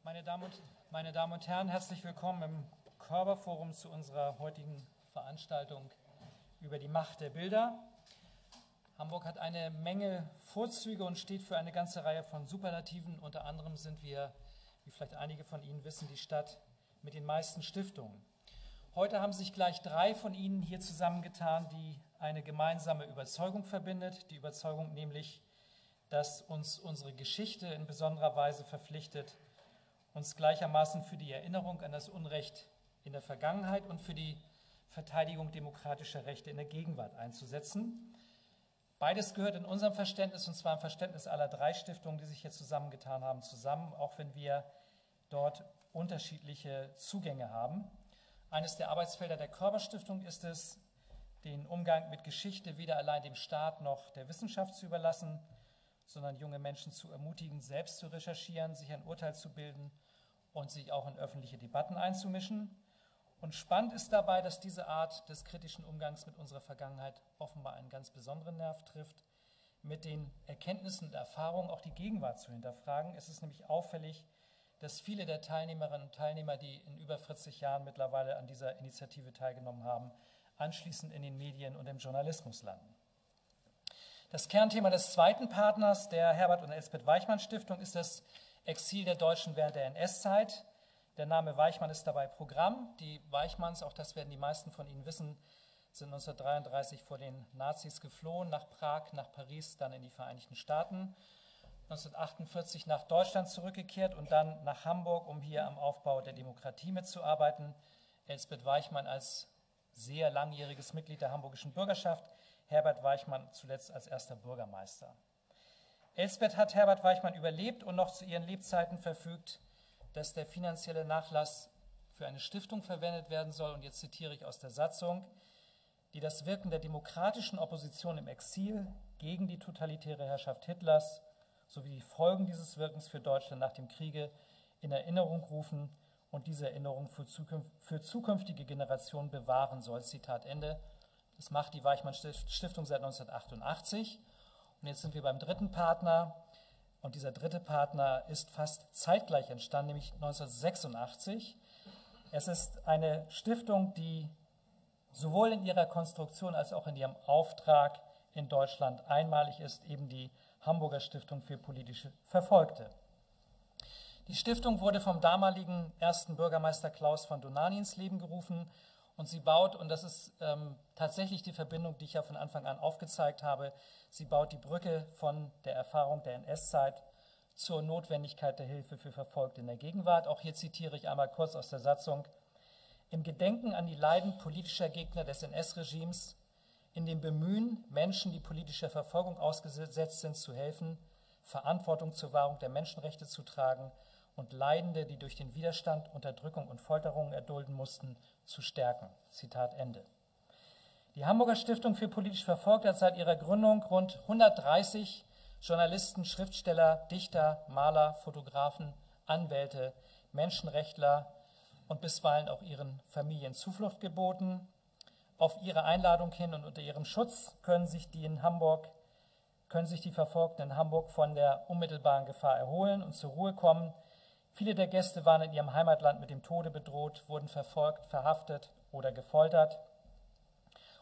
Meine Damen und Herren, herzlich willkommen im KörberForum zu unserer heutigen Veranstaltung über die Macht der Bilder. Hamburg hat eine Menge Vorzüge und steht für eine ganze Reihe von Superlativen. Unter anderem sind wir, wie vielleicht einige von Ihnen wissen, die Stadt mit den meisten Stiftungen. Heute haben sich gleich 3 von Ihnen hier zusammengetan, die eine gemeinsame Überzeugung verbindet. Die Überzeugung nämlich, dass uns unsere Geschichte in besonderer Weise verpflichtet, uns gleichermaßen für die Erinnerung an das Unrecht in der Vergangenheit und für die Verteidigung demokratischer Rechte in der Gegenwart einzusetzen. Beides gehört in unserem Verständnis, und zwar im Verständnis aller 3 Stiftungen, die sich hier zusammengetan haben, zusammen, auch wenn wir dort unterschiedliche Zugänge haben. Eines der Arbeitsfelder der Körber-Stiftung ist es, den Umgang mit Geschichte weder allein dem Staat noch der Wissenschaft zu überlassen, sondern junge Menschen zu ermutigen, selbst zu recherchieren, sich ein Urteil zu bilden und sich auch in öffentliche Debatten einzumischen. Und spannend ist dabei, dass diese Art des kritischen Umgangs mit unserer Vergangenheit offenbar einen ganz besonderen Nerv trifft, mit den Erkenntnissen und Erfahrungen auch die Gegenwart zu hinterfragen. Es ist nämlich auffällig, dass viele der Teilnehmerinnen und Teilnehmer, die in über 40 Jahren mittlerweile an dieser Initiative teilgenommen haben, anschließend in den Medien und im Journalismus landen. Das Kernthema des zweiten Partners, der Herbert und Elsbeth Weichmann-Stiftung, ist das Exil der Deutschen während der NS-Zeit. Der Name Weichmann ist dabei Programm. Die Weichmanns, auch das werden die meisten von Ihnen wissen, sind 1933 vor den Nazis geflohen, nach Prag, nach Paris, dann in die Vereinigten Staaten. 1948 nach Deutschland zurückgekehrt und dann nach Hamburg, um hier am Aufbau der Demokratie mitzuarbeiten. Elsbeth Weichmann als sehr langjähriges Mitglied der hamburgischen Bürgerschaft, Herbert Weichmann zuletzt als erster Bürgermeister. Elsbeth hat Herbert Weichmann überlebt und noch zu ihren Lebzeiten verfügt, dass der finanzielle Nachlass für eine Stiftung verwendet werden soll. Und jetzt zitiere ich aus der Satzung, die das Wirken der demokratischen Opposition im Exil gegen die totalitäre Herrschaft Hitlers sowie die Folgen dieses Wirkens für Deutschland nach dem Kriege in Erinnerung rufen und diese Erinnerung für zukünftige Generationen bewahren soll. Zitat Ende. Das macht die Weichmann-Stiftung seit 1988. Und jetzt sind wir beim dritten Partner. Und dieser dritte Partner ist fast zeitgleich entstanden, nämlich 1986. Es ist eine Stiftung, die sowohl in ihrer Konstruktion als auch in ihrem Auftrag in Deutschland einmalig ist, eben die Hamburger Stiftung für politische Verfolgte. Die Stiftung wurde vom damaligen ersten Bürgermeister Klaus von Dohnanyi ins Leben gerufen und sie baut, und das ist tatsächlich die Verbindung, die ich ja von Anfang an aufgezeigt habe, sie baut die Brücke von der Erfahrung der NS-Zeit zur Notwendigkeit der Hilfe für Verfolgte in der Gegenwart. Auch hier zitiere ich einmal kurz aus der Satzung. Im Gedenken an die Leiden politischer Gegner des NS-Regimes, in dem Bemühen, Menschen, die politischer Verfolgung ausgesetzt sind, zu helfen, Verantwortung zur Wahrung der Menschenrechte zu tragen und Leidende, die durch den Widerstand, Unterdrückung und Folterungen erdulden mussten, zu stärken. Zitat Ende. Die Hamburger Stiftung für politisch Verfolgte hat seit ihrer Gründung rund 130 Journalisten, Schriftsteller, Dichter, Maler, Fotografen, Anwälte, Menschenrechtler und bisweilen auch ihren Familien Zuflucht geboten. Auf ihre Einladung hin und unter ihrem Schutz können sich die Verfolgten in Hamburg von der unmittelbaren Gefahr erholen und zur Ruhe kommen. Viele der Gäste waren in ihrem Heimatland mit dem Tode bedroht, wurden verfolgt, verhaftet oder gefoltert.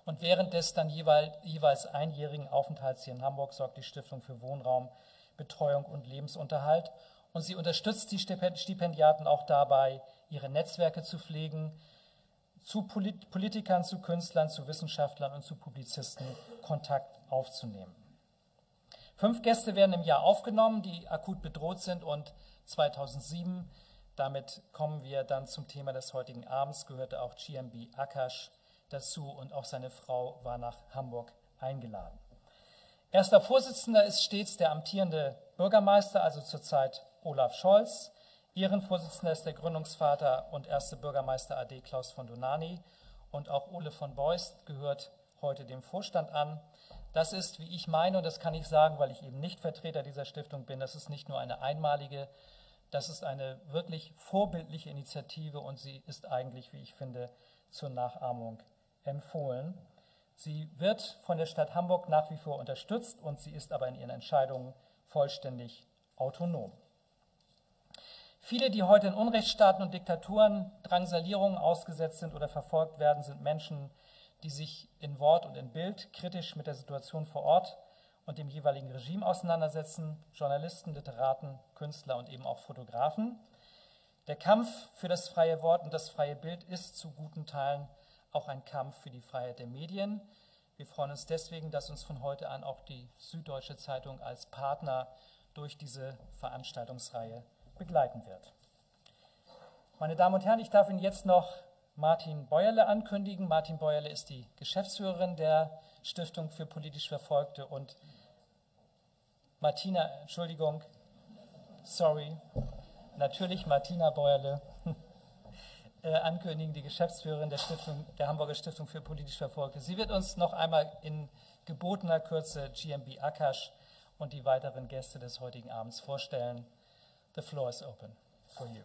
Und während des dann jeweils einjährigen Aufenthalts hier in Hamburg sorgt die Stiftung für Wohnraum, Betreuung und Lebensunterhalt. Und sie unterstützt die Stipendiaten auch dabei, ihre Netzwerke zu pflegen, zu Politikern, zu Künstlern, zu Wissenschaftlern und zu Publizisten Kontakt aufzunehmen. 5 Gäste werden im Jahr aufgenommen, die akut bedroht sind, und 2007, damit kommen wir dann zum Thema des heutigen Abends, gehörte auch GMB Akash dazu und auch seine Frau war nach Hamburg eingeladen. Erster Vorsitzender ist stets der amtierende Bürgermeister, also zurzeit Olaf Scholz. Ehrenvorsitzender ist der Gründungsvater und erste Bürgermeister AD Klaus von Dohnanyi, und auch Ole von Beust gehört heute dem Vorstand an. Das ist, wie ich meine, und das kann ich sagen, weil ich eben nicht Vertreter dieser Stiftung bin, das ist nicht nur eine einmalige, das ist eine wirklich vorbildliche Initiative und sie ist eigentlich, wie ich finde, zur Nachahmung empfohlen. Sie wird von der Stadt Hamburg nach wie vor unterstützt und sie ist aber in ihren Entscheidungen vollständig autonom. Viele, die heute in Unrechtsstaaten und Diktaturen Drangsalierungen ausgesetzt sind oder verfolgt werden, sind Menschen, die sich in Wort und in Bild kritisch mit der Situation vor Ort und dem jeweiligen Regime auseinandersetzen, Journalisten, Literaten, Künstler und eben auch Fotografen. Der Kampf für das freie Wort und das freie Bild ist zu guten Teilen auch ein Kampf für die Freiheit der Medien. Wir freuen uns deswegen, dass uns von heute an auch die Süddeutsche Zeitung als Partner durch diese Veranstaltungsreihe begleiten wird. Meine Damen und Herren, ich darf Ihnen jetzt noch Martin Bäuerle ankündigen. Martin Bäuerle ist die Geschäftsführerin der Stiftung für politisch Verfolgte und Martina, Entschuldigung, sorry, natürlich Martina Bäuerle ankündigen, die Geschäftsführerin der Hamburger Stiftung für politisch Verfolgte. Sie wird uns noch einmal in gebotener Kürze GMB Akash und die weiteren Gäste des heutigen Abends vorstellen. The floor is open for you.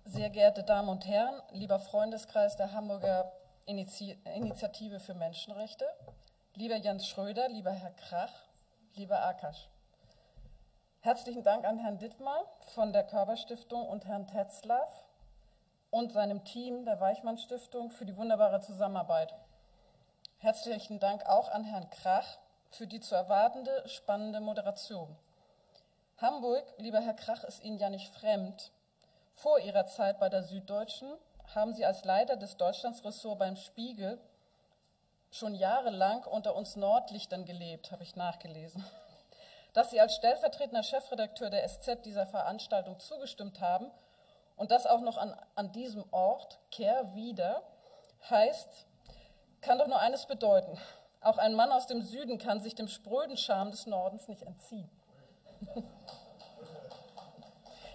Sehr geehrte Damen und Herren, lieber Freundeskreis der Hamburger Initiative für Menschenrechte, lieber Jens Schröder, lieber Herr Krach, lieber Akash. Herzlichen Dank an Herrn Dittmar von der Körber-Stiftung und Herrn Tetzlaff und seinem Team der Weichmann-Stiftung für die wunderbare Zusammenarbeit. Herzlichen Dank auch an Herrn Krach für die zu erwartende, spannende Moderation. Hamburg, lieber Herr Krach, ist Ihnen ja nicht fremd. Vor Ihrer Zeit bei der Süddeutschen haben Sie als Leiter des Deutschlandsressorts beim Spiegel schon jahrelang unter uns Nordlichtern gelebt, habe ich nachgelesen. Dass Sie als stellvertretender Chefredakteur der SZ dieser Veranstaltung zugestimmt haben und das auch noch an diesem Ort, Kehrwieder, heißt, kann doch nur eines bedeuten. Auch ein Mann aus dem Süden kann sich dem spröden Charme des Nordens nicht entziehen.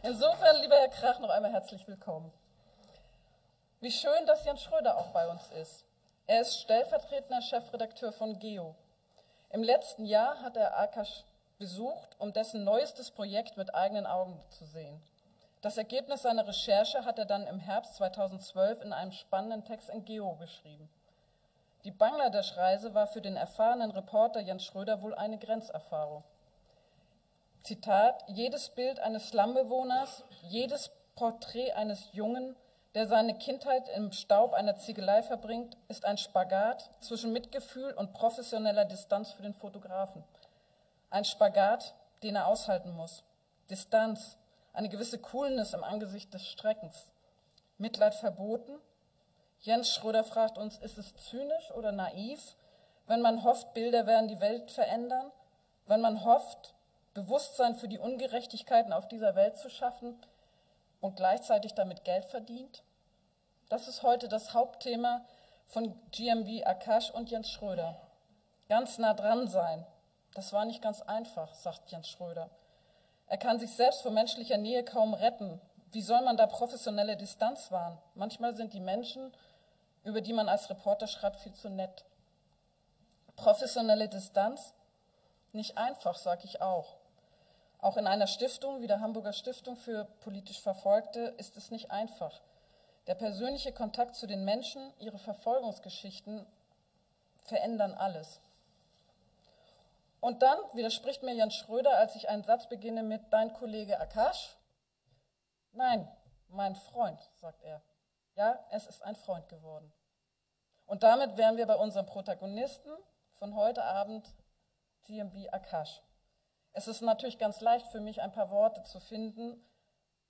Insofern, lieber Herr Krach, noch einmal herzlich willkommen. Wie schön, dass Jens Schröder auch bei uns ist. Er ist stellvertretender Chefredakteur von GEO. Im letzten Jahr hat er Akash besucht, um dessen neuestes Projekt mit eigenen Augen zu sehen. Das Ergebnis seiner Recherche hat er dann im Herbst 2012 in einem spannenden Text in GEO beschrieben. Die Bangladesch-Reise war für den erfahrenen Reporter Jens Schröder wohl eine Grenzerfahrung. Zitat: Jedes Bild eines Slumbewohners, jedes Porträt eines Jungen, der seine Kindheit im Staub einer Ziegelei verbringt, ist ein Spagat zwischen Mitgefühl und professioneller Distanz für den Fotografen. Ein Spagat, den er aushalten muss. Distanz, eine gewisse Coolness im Angesicht des Streckens. Mitleid verboten? Jens Schröder fragt uns, ist es zynisch oder naiv, wenn man hofft, Bilder werden die Welt verändern? Wenn man hofft, Bewusstsein für die Ungerechtigkeiten auf dieser Welt zu schaffen und gleichzeitig damit Geld verdient? Das ist heute das Hauptthema von GMB Akash und Jens Schröder. Ganz nah dran sein. Das war nicht ganz einfach, sagt Jens Schröder. Er kann sich selbst vor menschlicher Nähe kaum retten. Wie soll man da professionelle Distanz wahren? Manchmal sind die Menschen, über die man als Reporter schreibt, viel zu nett. Professionelle Distanz? Nicht einfach, sage ich auch. Auch in einer Stiftung wie der Hamburger Stiftung für politisch Verfolgte ist es nicht einfach. Der persönliche Kontakt zu den Menschen, ihre Verfolgungsgeschichten verändern alles. Und dann widerspricht mir Jens Schröder, als ich einen Satz beginne mit "Dein Kollege Akash?" Nein, mein Freund, sagt er. Ja, es ist ein Freund geworden. Und damit wären wir bei unserem Protagonisten von heute Abend, GMB Akash. Es ist natürlich ganz leicht für mich, ein paar Worte zu finden.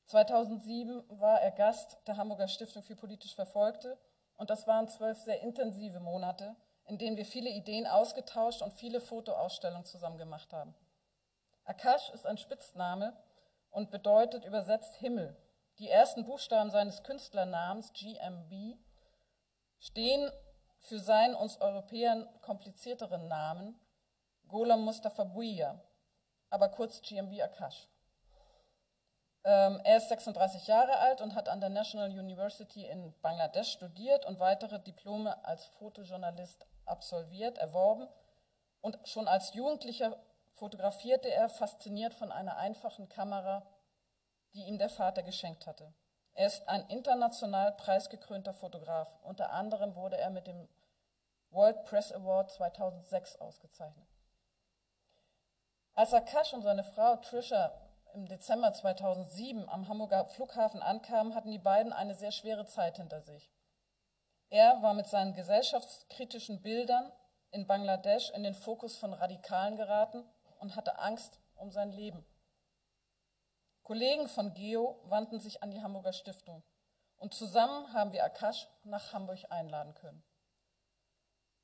2007 war er Gast der Hamburger Stiftung für politisch Verfolgte und das waren 12 sehr intensive Monate, in denen wir viele Ideen ausgetauscht und viele Fotoausstellungen zusammen gemacht haben. Akash ist ein Spitzname und bedeutet übersetzt Himmel. Die ersten Buchstaben seines Künstlernamens GMB stehen für seinen uns Europäern komplizierteren Namen Ghulam Mustafa Bouia, aber kurz GMB Akash. Er ist 36 Jahre alt und hat an der National University in Bangladesch studiert und weitere Diplome als Fotojournalist absolviert, erworben. Und schon als Jugendlicher fotografierte er, fasziniert von einer einfachen Kamera, die ihm der Vater geschenkt hatte. Er ist ein international preisgekrönter Fotograf. Unter anderem wurde er mit dem World Press Award 2006 ausgezeichnet. Als Akash und seine Frau Trisha im Dezember 2007 am Hamburger Flughafen ankamen, hatten die beiden eine sehr schwere Zeit hinter sich. Er war mit seinen gesellschaftskritischen Bildern in Bangladesch in den Fokus von Radikalen geraten und hatte Angst um sein Leben. Kollegen von GEO wandten sich an die Hamburger Stiftung und zusammen haben wir Akash nach Hamburg einladen können.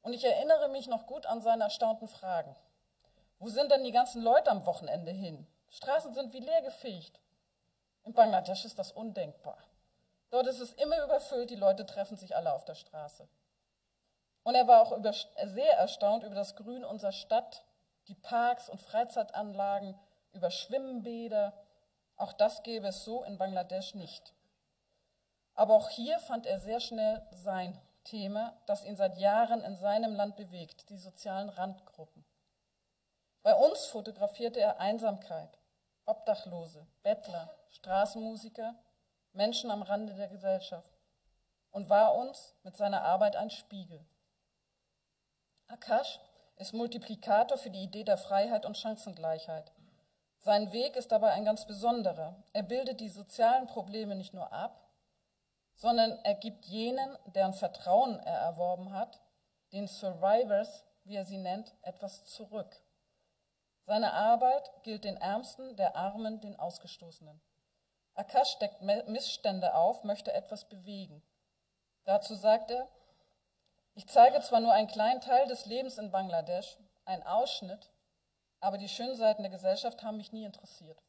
Und ich erinnere mich noch gut an seine erstaunten Fragen. Wo sind denn die ganzen Leute am Wochenende hin? Straßen sind wie leergefegt. In Bangladesch ist das undenkbar. Dort ist es immer überfüllt, die Leute treffen sich alle auf der Straße. Und er war auch sehr erstaunt über das Grün unserer Stadt, die Parks und Freizeitanlagen, über Schwimmbäder. Auch das gäbe es so in Bangladesch nicht. Aber auch hier fand er sehr schnell sein Thema, das ihn seit Jahren in seinem Land bewegt, die sozialen Randgruppen. Bei uns fotografierte er Einsamkeit, Obdachlose, Bettler, Straßenmusiker, Menschen am Rande der Gesellschaft und war uns mit seiner Arbeit ein Spiegel. Akash ist Multiplikator für die Idee der Freiheit und Chancengleichheit. Sein Weg ist dabei ein ganz besonderer. Er bildet die sozialen Probleme nicht nur ab, sondern er gibt jenen, deren Vertrauen er erworben hat, den Survivors, wie er sie nennt, etwas zurück. Seine Arbeit gilt den Ärmsten, der Armen, den Ausgestoßenen. Akash deckt Missstände auf, möchte etwas bewegen. Dazu sagt er, ich zeige zwar nur einen kleinen Teil des Lebens in Bangladesch, einen Ausschnitt, aber die schönen Seiten der Gesellschaft haben mich nie interessiert.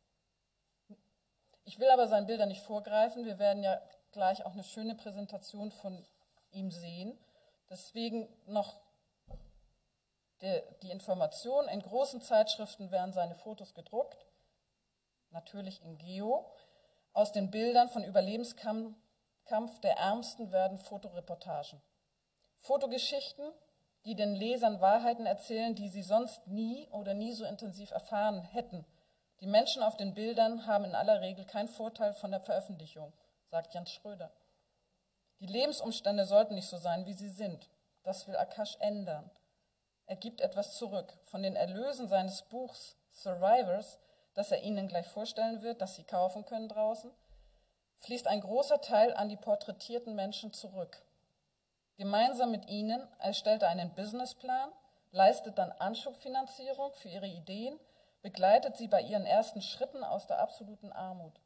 Ich will aber seinen Bildern nicht vorgreifen, wir werden ja gleich auch eine schöne Präsentation von ihm sehen. Deswegen noch die Information, in großen Zeitschriften werden seine Fotos gedruckt, natürlich in GEO. Aus den Bildern von Überlebenskampf der Ärmsten werden Fotoreportagen. Fotogeschichten, die den Lesern Wahrheiten erzählen, die sie sonst nie oder nie so intensiv erfahren hätten. Die Menschen auf den Bildern haben in aller Regel keinen Vorteil von der Veröffentlichung, sagt Jens Schröder. Die Lebensumstände sollten nicht so sein, wie sie sind. Das will Akash ändern. Er gibt etwas zurück. Von den Erlösen seines Buchs Survivors, das er Ihnen gleich vorstellen wird, das Sie kaufen können draußen, fließt ein großer Teil an die porträtierten Menschen zurück. Gemeinsam mit ihnen erstellt er einen Businessplan, leistet dann Anschubfinanzierung für ihre Ideen, begleitet sie bei ihren ersten Schritten aus der absoluten Armut.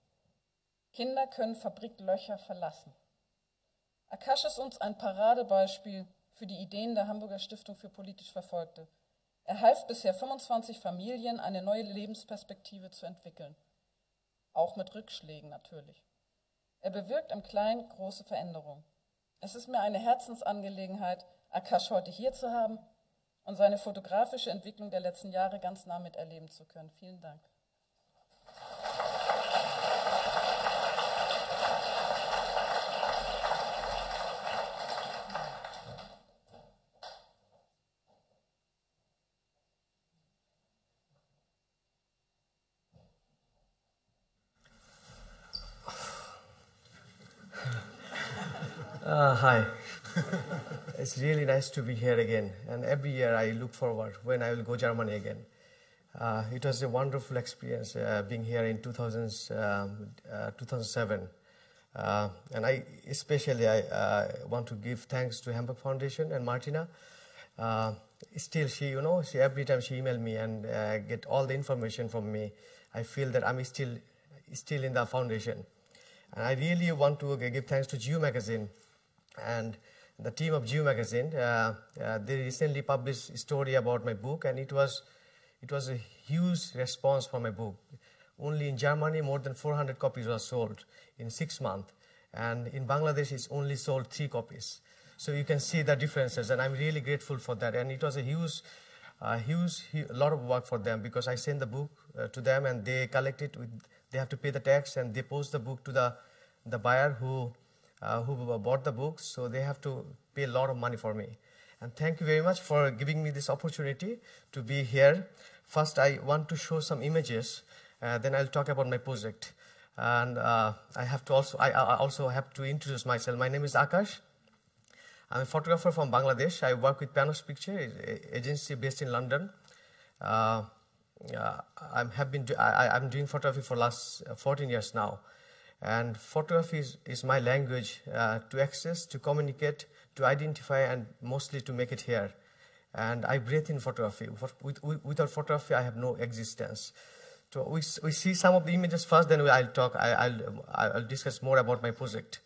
Kinder können Fabriklöcher verlassen. Akash ist uns ein Paradebeispiel für die Ideen der Hamburger Stiftung für politisch Verfolgte. Er half bisher 25 Familien, eine neue Lebensperspektive zu entwickeln. Auch mit Rückschlägen natürlich. Er bewirkt im Kleinen große Veränderungen. Es ist mir eine Herzensangelegenheit, Akash heute hier zu haben und seine fotografische Entwicklung der letzten Jahre ganz nah miterleben zu können. Vielen Dank. Hi. It's really nice to be here again. And every year I look forward when I will go Germany again. It was a wonderful experience being here in 2007. And I especially want to give thanks to Hamburg Foundation and Martina. Still, she every time she emailed me and get all the information from me, I feel that I'm still in the foundation. And I really want to give thanks to GEO Magazine and the team of GEO Magazine. They recently published a story about my book, and it was a huge response for my book. Only in Germany, more than 400 copies were sold in 6 months, and in Bangladesh, it's only sold 3 copies. So you can see the differences, and I'm really grateful for that. And it was a lot of work for them, because I sent the book to them, and they collect it. They have to pay the tax, and they post the book to the buyer who bought the book, so they have to pay a lot of money for me. And thank you very much for giving me this opportunity to be here. First, I want to show some images, then I'll talk about my project. And I also have to introduce myself. My name is Akash. I'm a photographer from Bangladesh. I work with Panos Picture, an agency based in London. I'm doing photography for last 14 years now. And photography is my language to access, to communicate, to identify, and mostly to make it here. And I breathe in photography. Without photography, I have no existence. So we see some of the images first, then I'll discuss more about my project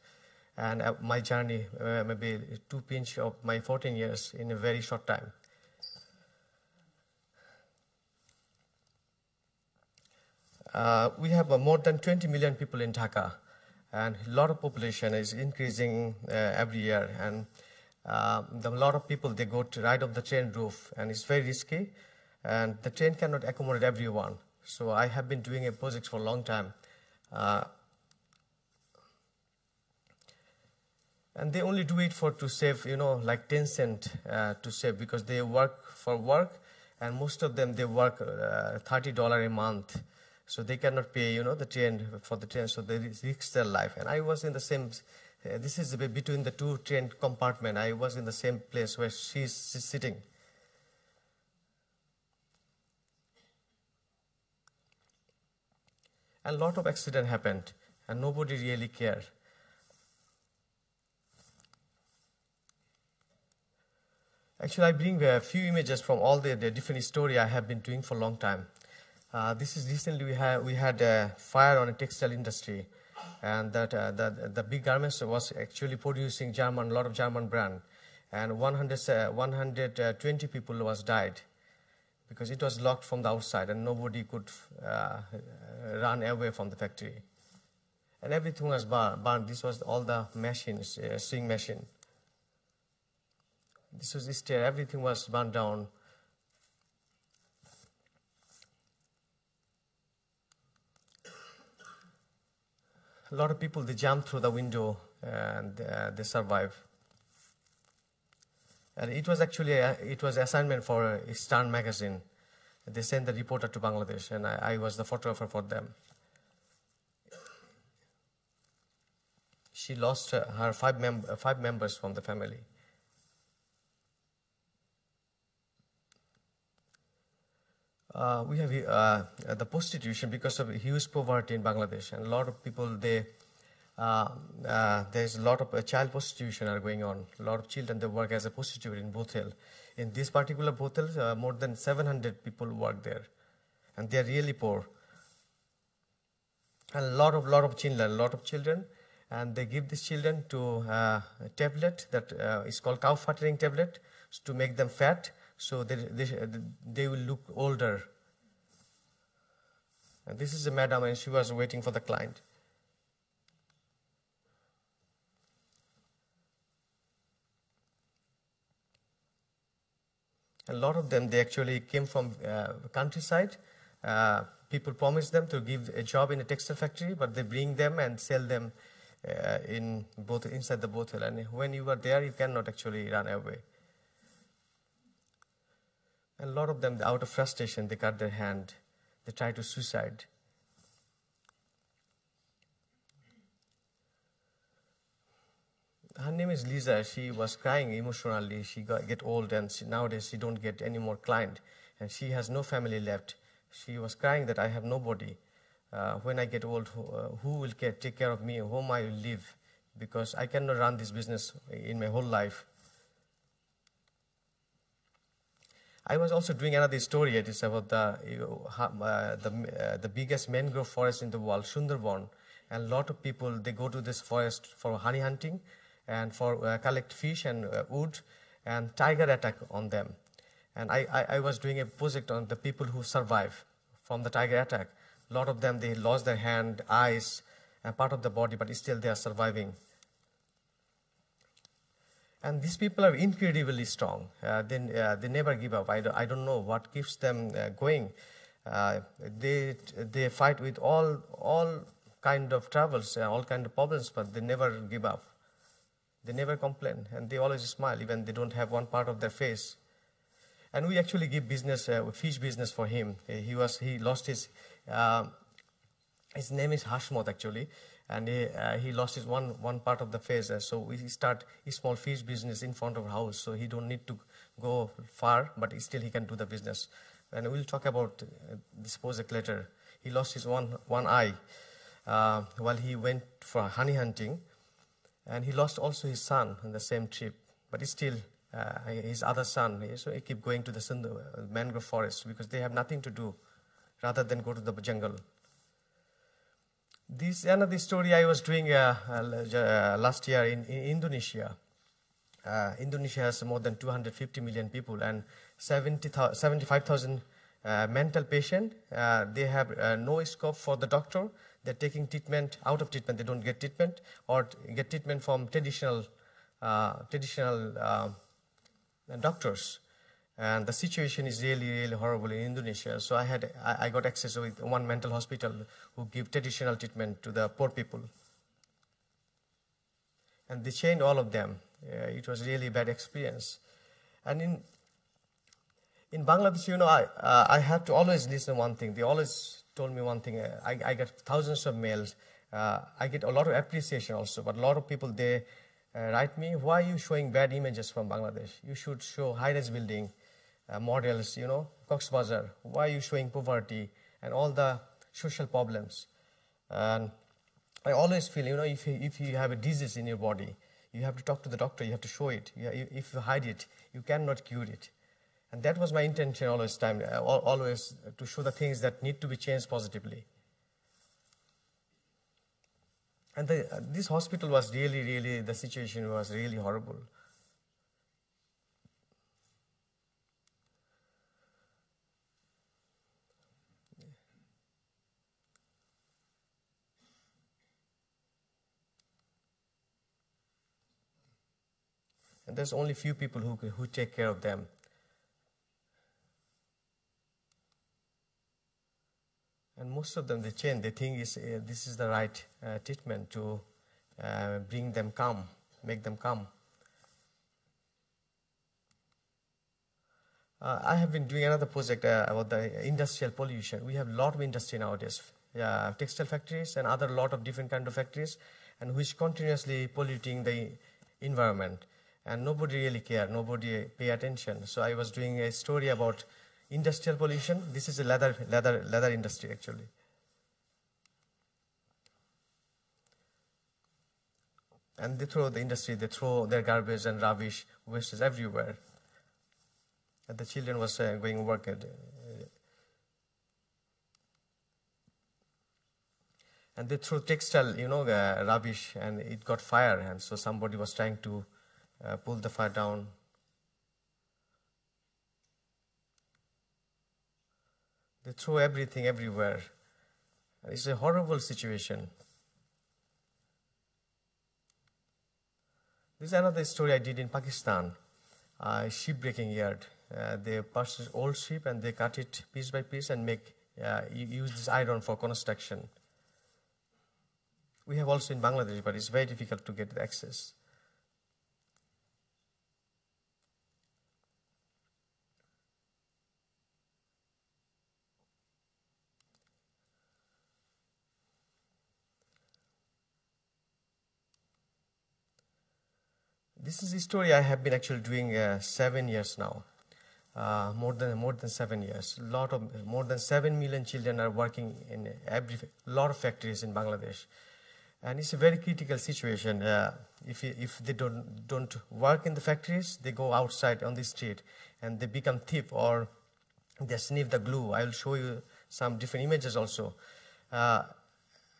and my journey, maybe 2 pinch of my 14 years in a very short time. We have more than 20 million people in Dhaka, and a lot of population is increasing every year. And a lot of people, they go to ride off the train roof, and it's very risky, and the train cannot accommodate everyone. So I have been doing a project for a long time. And they only do it to save, like 10 cents to save, because they work for work, and most of them, they work $30 a month. So they cannot pay, the train, so they risk their life. And I was in the same, this is between the two train compartments. I was in the same place where she's sitting. And a lot of accident happened, and nobody really cared. Actually, I bring a few images from all the different stories I have been doing for a long time. This is recently we had a fire on a textile industry, and that the big garments was actually producing a lot of German brand, and 120 people was died because it was locked from the outside and nobody could run away from the factory. And everything was burned. This was all the machines, sewing machine. This was the stair. Everything was burned down. A lot of people, they jumped through the window and they survived. And it was actually it was assignment for Stern magazine. They sent the reporter to Bangladesh, and I was the photographer for them. She lost her five members from the family. We have the prostitution because of huge poverty in Bangladesh, and a lot of people, there's a lot of child prostitution are going on. A lot of children, they work as a prostitute in brothel. In this particular brothel, more than 700 people work there, and they are really poor. And a lot of children, and they give these children to a tablet that is called cow fattening tablet to make them fat, so they will look older. And this is a madam, and she was waiting for the client. A lot of them, they actually came from countryside. People promise them to give a job in a textile factory, but they bring them and sell them inside the brothel. And when you are there, you cannot actually run away. And a lot of them, out of frustration, they cut their hand. They try to suicide. Her name is Lisa. She was crying emotionally. She get old, and nowadays she don't get any more client, and she has no family left. She was crying that I have nobody. When I get old, who will take care of me? Whom I will live? Because I cannot run this business in my whole life. I was also doing another story. It is about the biggest mangrove forest in the world, Sundarban. And a lot of people, they go to this forest for honey hunting and for collect fish and wood, and tiger attack on them. And I was doing a project on the people who survive from the tiger attack. A lot of them, they lost their hand, eyes, and part of the body, but still they are surviving. And these people are incredibly strong. They never give up. I don't know what keeps them going. They fight with all kind of troubles, all kind of problems, but they never give up. They never complain, and they always smile, even they don't have one part of their face. And we actually give business, fish business for him. He lost his his name is Hashmot actually, and he lost his one part of the face. So we start a small fish business in front of our house, so he don't need to go far, but still he can do the business. And we'll talk about this project later. He lost his one eye while he went for honey hunting, and he lost also his son on the same trip. But still, his other son, so he keep going to the mangrove forest because they have nothing to do rather than go to the jungle. This another story I was doing last year in Indonesia. Indonesia has more than 250 million people and 75,000 mental patients. They have no scope for the doctor. They're taking treatment out of treatment. They don't get treatment or get treatment from traditional doctors. And the situation is really, really horrible in Indonesia. So I got access with one mental hospital who give traditional treatment to the poor people. And they chained all of them. It was really bad experience. And in Bangladesh, you know, I have to always listen to one thing. They always told me one thing. I get thousands of mails. I get a lot of appreciation also. But a lot of people, they write me, why are you showing bad images from Bangladesh? You should show high-rise building models, you know, Cox's Bazar. Why are you showing poverty and all the social problems? And I always feel, you know, if you have a disease in your body, you have to talk to the doctor, you have to show it. If you hide it, you cannot cure it. And that was my intention always to show the things that need to be changed positively. And this hospital was really, the situation was really horrible. And there's only few people who take care of them. And most of them, they change. They think this is the right treatment to bring them calm, make them calm. I have been doing another project about the industrial pollution. We have a lot of industry nowadays, textile factories and other lot of different kind of factories, and which continuously polluting the environment. And nobody really care, nobody pay attention. So I was doing a story about industrial pollution. This is a leather industry actually. And they throw their garbage and rubbish, wastes everywhere. And the children was going work. And they threw textile, you know, rubbish, and it got fire. And so somebody was trying to pull the fire down. They throw everything everywhere. It's a horrible situation. This is another story I did in Pakistan. Shipbreaking yard. They purchase old ship and they cut it piece by piece and use this iron for construction. We have also in Bangladesh, but it's very difficult to get access. This is a story I have been actually doing 7 years now, more than 7 years. More than 7 million children are working in lot of factories in Bangladesh, and it's a very critical situation. If they don't work in the factories, they go outside on the street and they become thief or they sniff the glue. I will show you some different images also.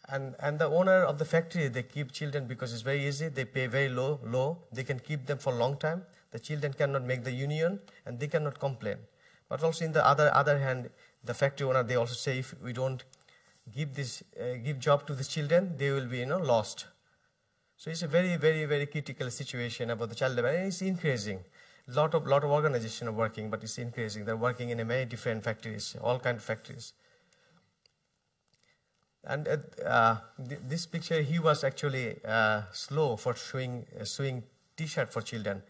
And the owner of the factory, they keep children because it's very easy. They pay very low. They can keep them for a long time. The children cannot make the union and they cannot complain. But also in the other hand, the factory owner, they also say if we don't give job to the children, they will be lost. So it's a very, very, very critical situation about the child labor, and it's increasing. Lot of organizations are working, but it's increasing. They're working in many different factories, all kinds of factories. And this picture, he was actually slow for sewing T-shirt for children.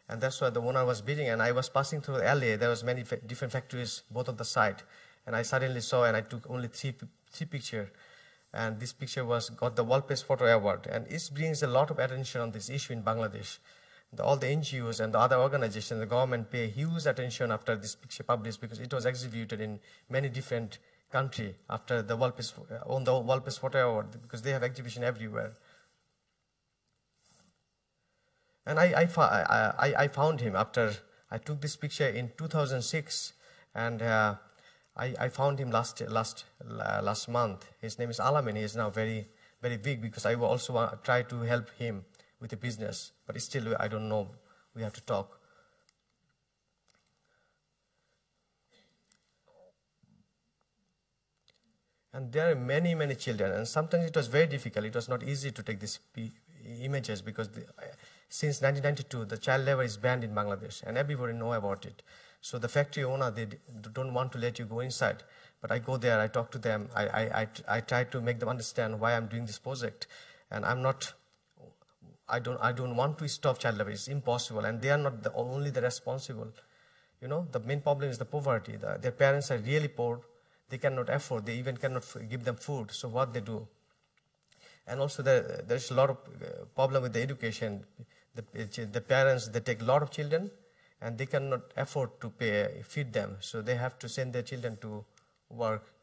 And that's why the owner was beating. And I was passing through the alley. There was many different factories, both of the side. And I suddenly saw, and I took only three pictures. And this picture got the World Press Photo Award. And it brings a lot of attention on this issue in Bangladesh. All the NGOs and the other organizations, the government pay huge attention after this picture published, because it was exhibited in many different countries after the World Press, on the World Press Photo Award, because they have exhibition everywhere. And I found him after I took this picture in 2006, and I found him last month. His name is Alamin. He is now very, very big, because I will also try to help him with the business, but still I don't know. We have to talk. And there are many, many children, and sometimes it was very difficult. It was not easy to take these images, because since 1992, the child labor is banned in Bangladesh, and everybody know about it. So the factory owner, they don't want to let you go inside. But I go there, I talk to them, I try to make them understand why I'm doing this project. And I don't want to stop child labor. It's impossible, and they are not only the responsible. You know, the main problem is the poverty. Their parents are really poor. They cannot afford. They even cannot give them food. So what they do? And also there's a lot of problem with the education. The parents, they take a lot of children, and they cannot afford to feed them. So they have to send their children to work.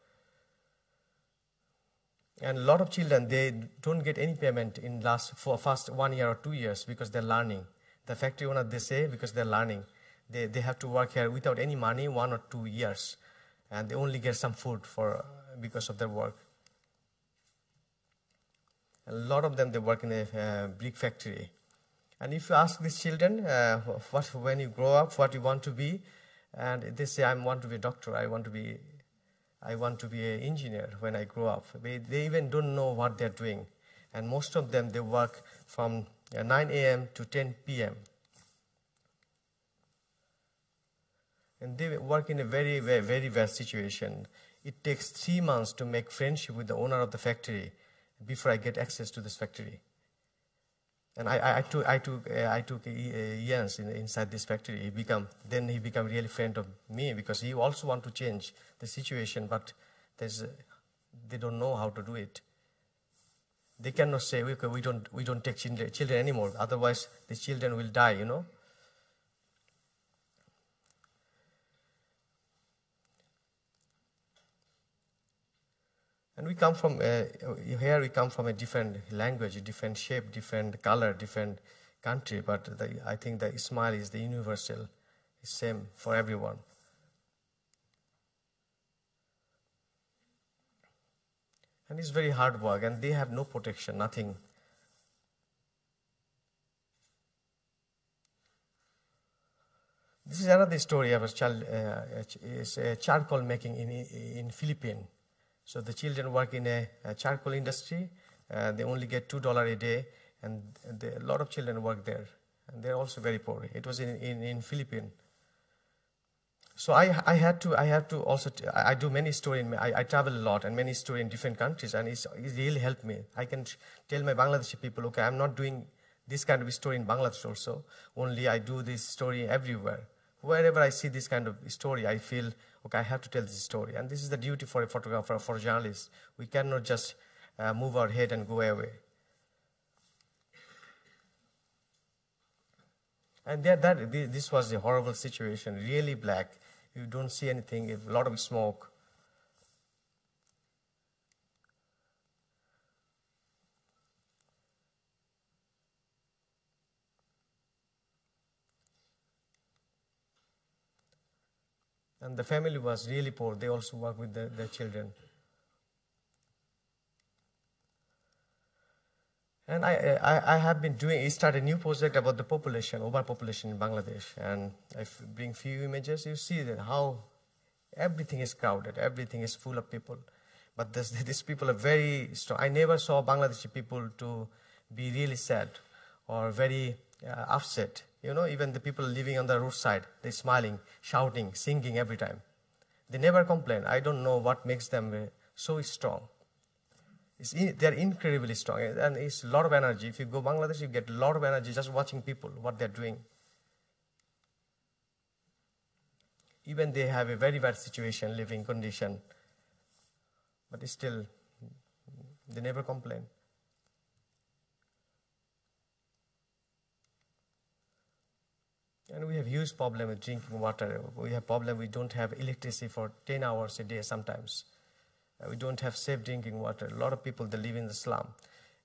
And a lot of children, they don't get any payment in first 1 year or 2 years, because they're learning. The factory owner, they say, because they're learning. They have to work here without any money 1 or 2 years. And they only get some food because of their work. A lot of them, they work in a brick factory. And if you ask these children, when you grow up, what you want to be, and they say, I want to be a doctor, I want to be an engineer when I grow up. They even don't know what they're doing. And most of them, they work from 9 a.m. to 10 p.m. And they work in a very, very, very bad situation. It takes 3 months to make friendship with the owner of the factory before I get access to this factory. And I took Jens inside this factory. He become really friend of me, because he also want to change the situation, but they don't know how to do it. They cannot say, okay, we don't take children anymore. Otherwise, the children will die. You know. And we come from here. We come from a different language, a different shape, different color, different country. But I think the smile is the universal, it's same for everyone. And it's very hard work, and they have no protection, nothing. This is another story of a charcoal making in Philippines. So the children work in a charcoal industry. They only get $2 a day, and a lot of children work there. And they're also very poor. It was in Philippines. So I do many stories. I travel a lot, and many stories in different countries, and it really helped me. I can tell my Bangladeshi people, okay, I'm not doing this kind of story in Bangladesh also. Only I do this story everywhere. Wherever I see this kind of story, I feel, okay, I have to tell this story. And this is the duty for a photographer, for a journalist. We cannot just move our head and go away. And this was a horrible situation, really black. You don't see anything, a lot of smoke. And the family was really poor. They also work with their children. And I have been started a new project about the population, overpopulation in Bangladesh. And I bring few images. You see that how everything is crowded, everything is full of people. But these people are very strong. I never saw Bangladeshi people to be really sad or very upset. You know, even the people living on the roadside, they're smiling, shouting, singing every time. They never complain. I don't know what makes them so strong. They're incredibly strong, and it's a lot of energy. If you go to Bangladesh, you get a lot of energy just watching people, what they're doing. Even they have a very bad situation, living condition, but still They never complain. And we have huge problem with drinking water. We have problem we don't have electricity for 10 hours a day sometimes. We don't have safe drinking water. A lot of people, they live in the slum.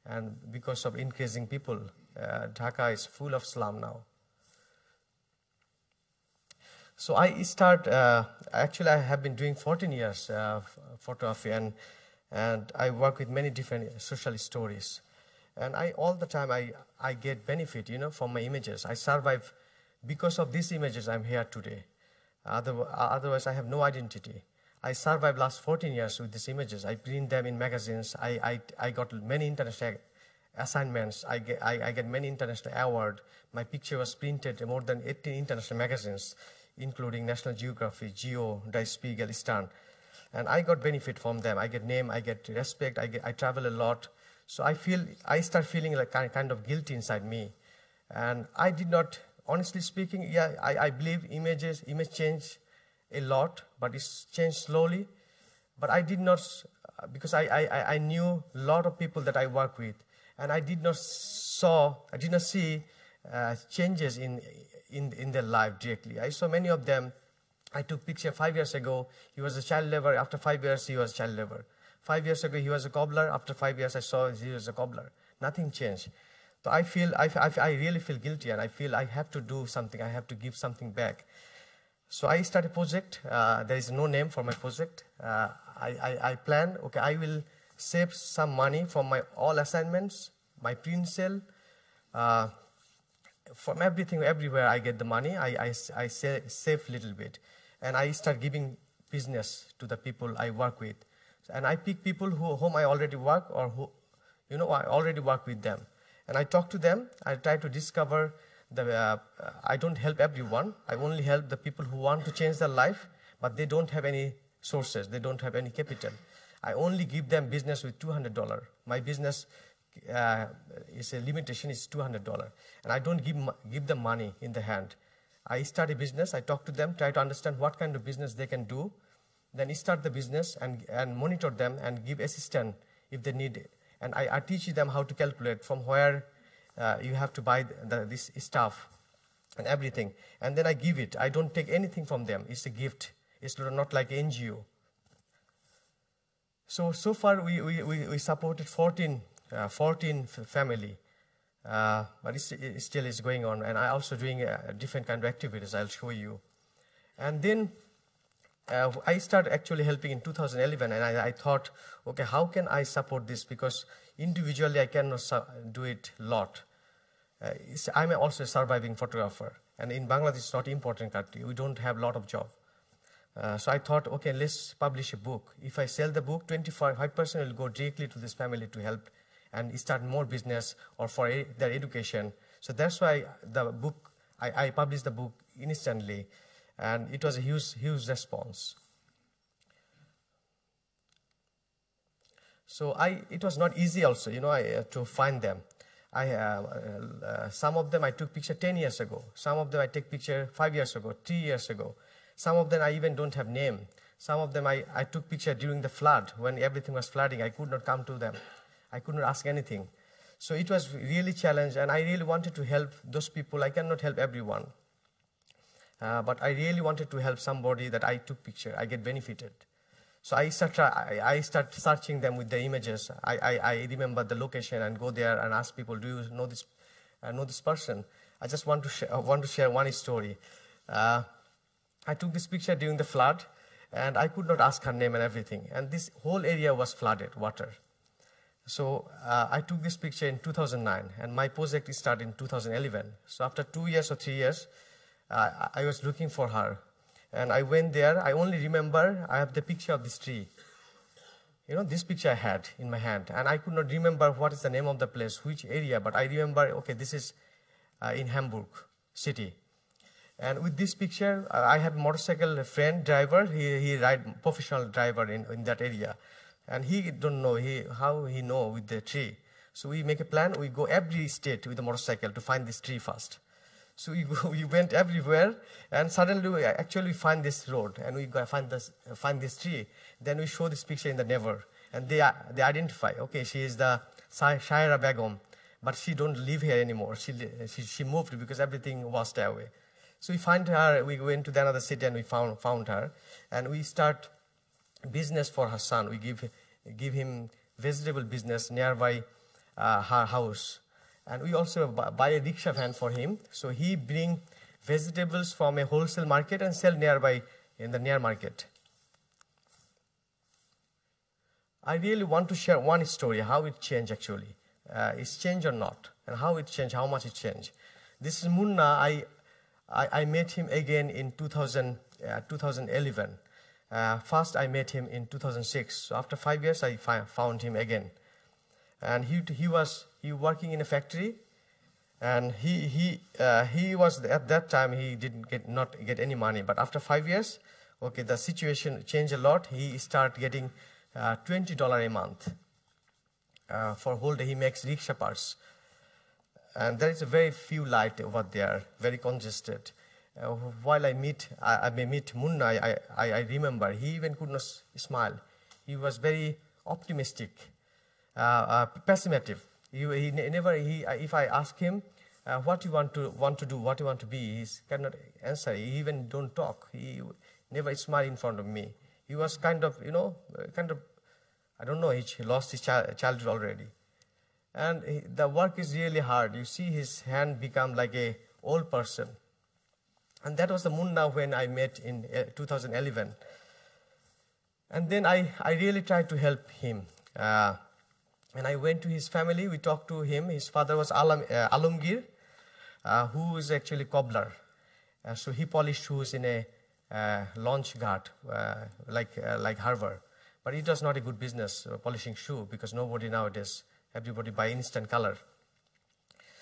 And because of increasing people, Dhaka is full of slum now. So I start, actually I have been doing 14 years photography, and I work with many different social stories. And all the time I get benefit, from my images. I survive because of these images. I'm here today. Otherwise I have no identity. I survived last 14 years with these images. I print them in magazines. I got many international assignments. I get many international awards. My picture was printed in more than 18 international magazines, including National Geographic, GEO, Der Spiegel, Stern. And I got benefit from them. I get name, I get respect, I travel a lot. So I start feeling like kind of guilty inside me. And I did not, honestly speaking, yeah, I believe image change a lot, but it's changed slowly. But I did not, because I knew a lot of people that I work with, and I did not see changes in their life directly. I saw many of them. I took picture 5 years ago. He was a child laborer. After 5 years, he was a child laborer. 5 years ago, he was a cobbler. After 5 years, I saw he was a cobbler. Nothing changed. So I really feel guilty, and I feel I have to do something. I have to give something back. So I started a project. There is no name for my project. I plan, okay, I will save some money from my all assignments, my print sale, from everything, everywhere I get the money, I save a little bit. And I start giving business to the people I work with. And I pick people whom I already work, or who, I already work with them. And I talk to them. I try to discover I don't help everyone. I only help the people who want to change their life, but they don't have any sources. They don't have any capital. I only give them business with $200. My business is a limitation is $200. And I don't give them money in the hand. I start a business. I talk to them, try to understand what kind of business they can do. Then start the business and monitor them and give assistance if they need it. And I teach them how to calculate from where you have to buy this stuff and everything. And then I give it. I don't take anything from them. It's a gift. It's not like an NGO. So far we supported 14 family. But it still is going on. And I also doing different kind of activities. I'll show you. And then I started actually helping in 2011, and I thought, okay, how can I support this? Because individually I cannot do it a lot. I'm also a surviving photographer, and in Bangladesh it's not an important country. We don't have a lot of job. So I thought, okay, let's publish a book. If I sell the book, 25% will go directly to this family to help and start more business or for their education. So that's why the book, I published the book instantly. And it was a huge response. So it was not easy also, to find them. Some of them I took picture 10 years ago. Some of them I take picture 5 years ago, 3 years ago. Some of them I even don't have name. Some of them I took picture during the flood, when everything was flooding. I could not come to them. I could not ask anything. So it was really challenge, and I really wanted to help those people. I cannot help everyone. But I really wanted to help somebody that I took picture. I get benefited. So I start searching them with the images. I remember the location and go there and ask people, do you know this person? I just want to share one story. I took this picture during the flood, and I could not ask her name and everything. And this whole area was flooded, water. So I took this picture in 2009, and my project started in 2011. So after 2 years or 3 years, I was looking for her, and I went there. I only remember I have the picture of this tree. This picture I had in my hand, and I could not remember what is the name of the place, which area, but I remember, okay, this is in Hamburg city. And with this picture, I have a motorcycle friend, driver. He ride professional driver in that area, and he don't know how he know with the tree. So we make a plan. We go every state with the motorcycle to find this tree first. So we went everywhere, and suddenly we actually find this road, and we find this tree. Then we show this picture in the neighbor. And they identify, okay, she is the Shaira Begum, but she don't live here anymore. She moved because everything washed away. So we find her, we went to another city and we found her, and we start business for her son. We give him vegetable business nearby her house. And we also buy a rickshaw van for him. So he bring vegetables from a wholesale market and sell nearby in the near market. I really want to share one story, how it changed actually. It's changed or not, and how it changed, how much it changed. This is Munna. I met him again in 2011. First, I met him in 2006. So after 5 years, I found him again. And he was working in a factory, and he was at that time he didn't not get any money. But after 5 years, okay, the situation changed a lot. He started getting $20 a month for whole day. He makes rickshaw parts. And there is a very few light over there, very congested. While I meet Munna, I remember he even could not smile. He was very optimistic, pessimistic. If I ask him what you want to do, what you want to be, he cannot answer. He even don't talk. He never smile in front of me. He was kind of, I don't know. He lost his childhood already. And the work is really hard. You see his hand become like a old person. And that was the Munna when I met in 2011. And then I really tried to help him. And I went to his family. We talked to him. His father was Alamgir, who is actually cobbler. So he polished shoes in a launch guard, like Harvard. But it was not a good business, polishing shoe, because nobody nowadays, everybody buy instant color.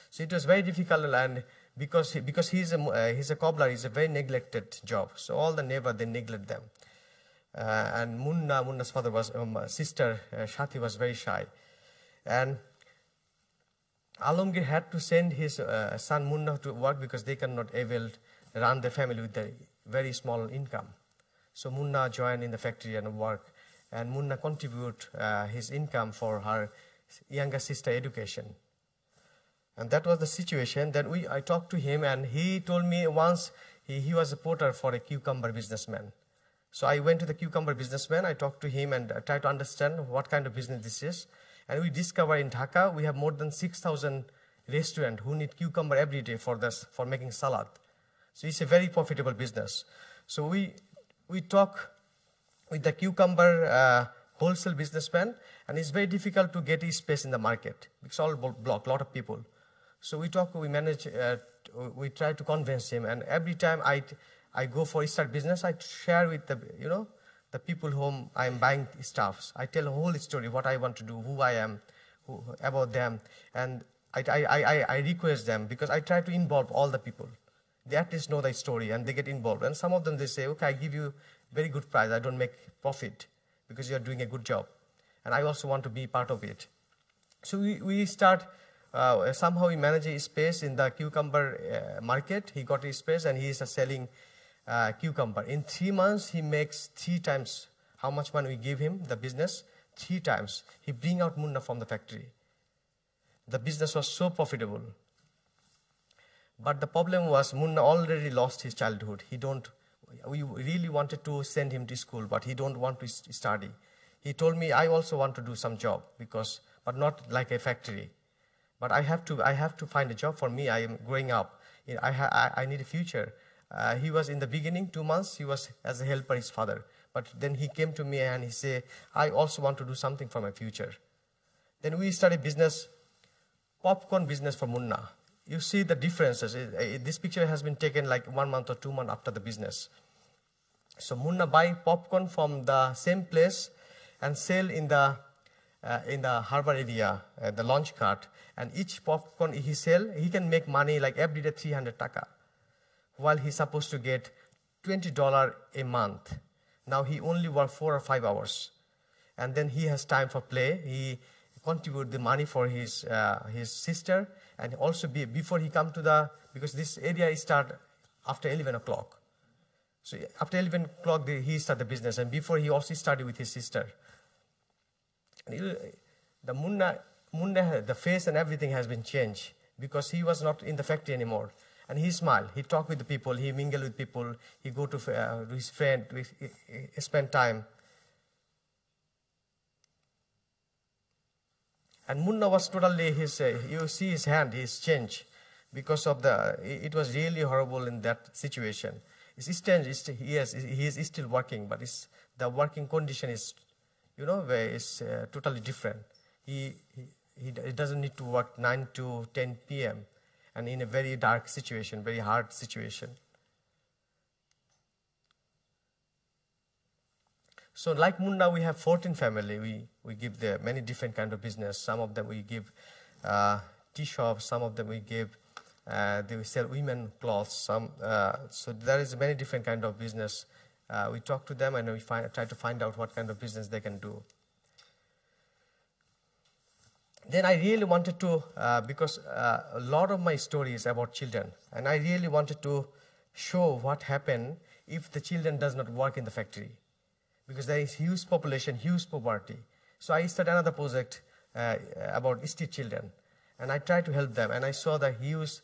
So it was very difficult, and because he's a cobbler, it's a very neglected job. So all the neighbors, they neglect them. And Munna's father was, sister Shati was very shy. And Alamgir had to send his son Munna to work because they cannot run the family with a very small income. So Munna joined in the factory and work. And Munna contribute his income for her younger sister education. And that was the situation. Then I talked to him, and he told me once he was a porter for a cucumber businessman. So I went to the cucumber businessman. I talked to him and tried to understand what kind of business this is. And we discovered in Dhaka we have more than 6,000 restaurants who need cucumber every day for making salad. So it's a very profitable business. So we talk with the cucumber wholesale businessman, and it's very difficult to get his space in the market because all block, a lot of people. So we talk, we manage, we try to convince him, and every time I go for start business, I share with the people whom I'm buying stuffs. I tell a whole story, what I want to do, who I am, about them, and I request them because I try to involve all the people. They at least know the story and they get involved. And some of them, they say, okay, I give you very good price. I don't make profit because you're doing a good job. And I also want to be part of it. So we start, somehow we manage a space in the cucumber market. He got his space and he is selling cucumber. In 3 months, he makes 3 times how much money we give him, the business, 3 times. He bring out Munna from the factory. The business was so profitable. But the problem was Munna already lost his childhood. We really wanted to send him to school, but he don't want to study. He told me, I also want to do some job, but not like a factory. But I have to find a job for me. I am growing up. I need a future. He was in the beginning, 2 months, he was as a helper, his father. But then he came to me and he said, I also want to do something for my future. Then we started business, popcorn business for Munna. You see the differences. This picture has been taken like 1 month or 2 months after the business. So Munna buy popcorn from the same place and sell in the harbor area, the launch cart. And each popcorn he sell, he can make money like every day 300 taka. While he's supposed to get $20 a month. Now he only works 4 or 5 hours. And then he has time for play. He contribute the money for his sister. And also before he come to because this area start after 11 o'clock. So after 11 o'clock, he start the business. And before he also started with his sister. The Munna, the face and everything has been changed because he was not in the factory anymore. And he smiled. He talked with the people. He mingled with people. He go to his friend. He spent time. And Munna was totally his. You see his hand. He's changed because of the. It was really horrible in that situation. It's changed. He is still working, but the working condition is, is totally different. He doesn't need to work 9 to 10 p.m. and in a very dark situation, very hard situation. So like Munna, we have 14 family. We give the many different kind of business. Some of them we give tea shops. Some of them we give, they sell women clothes. So there is many different kind of business. We talk to them and we try to find out what kind of business they can do. Then I really wanted to, because a lot of my story is about children, and I really wanted to show what happened if the children does not work in the factory, because there is huge population, huge poverty. So I started another project about street children, and I tried to help them, and I saw the huge,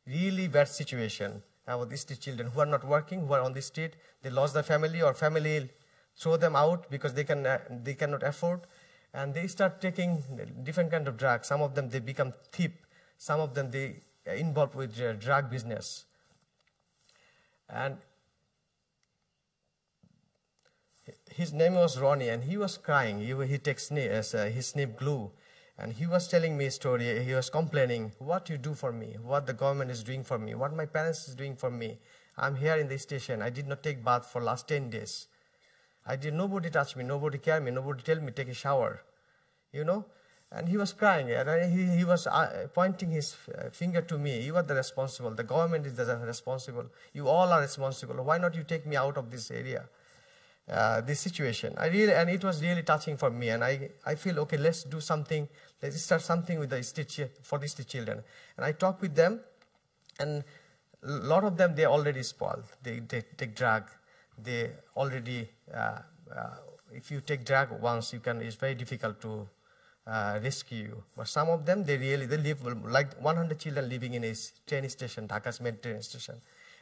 really bad situation about the street children who are not working, who are on the street. They lost their family, or family throw them out because they cannot afford. And they start taking different kind of drugs. Some of them, they become thief. Some of them, they involved with drug business. And his name was Ronnie, and he was crying. He takes his snip glue. And he was telling me a story. He was complaining, what you do for me, what the government is doing for me, what my parents is doing for me. I'm here in the station. I did not take bath for last 10 days. Nobody touched me, nobody cared me, nobody tell me take a shower, And he was crying, and he was pointing his finger to me. You are the responsible. The government is the responsible. You all are responsible. Why not you take me out of this area, this situation? And it was really touching for me. And I feel, okay, let's do something. Let's start something with for the street children. And I talked with them, and a lot of them, they already spoiled. They take drug. They already, if you take drug once, it's very difficult to rescue you. But some of them, they live, like 100 children living in a train station, Dhaka's main train station.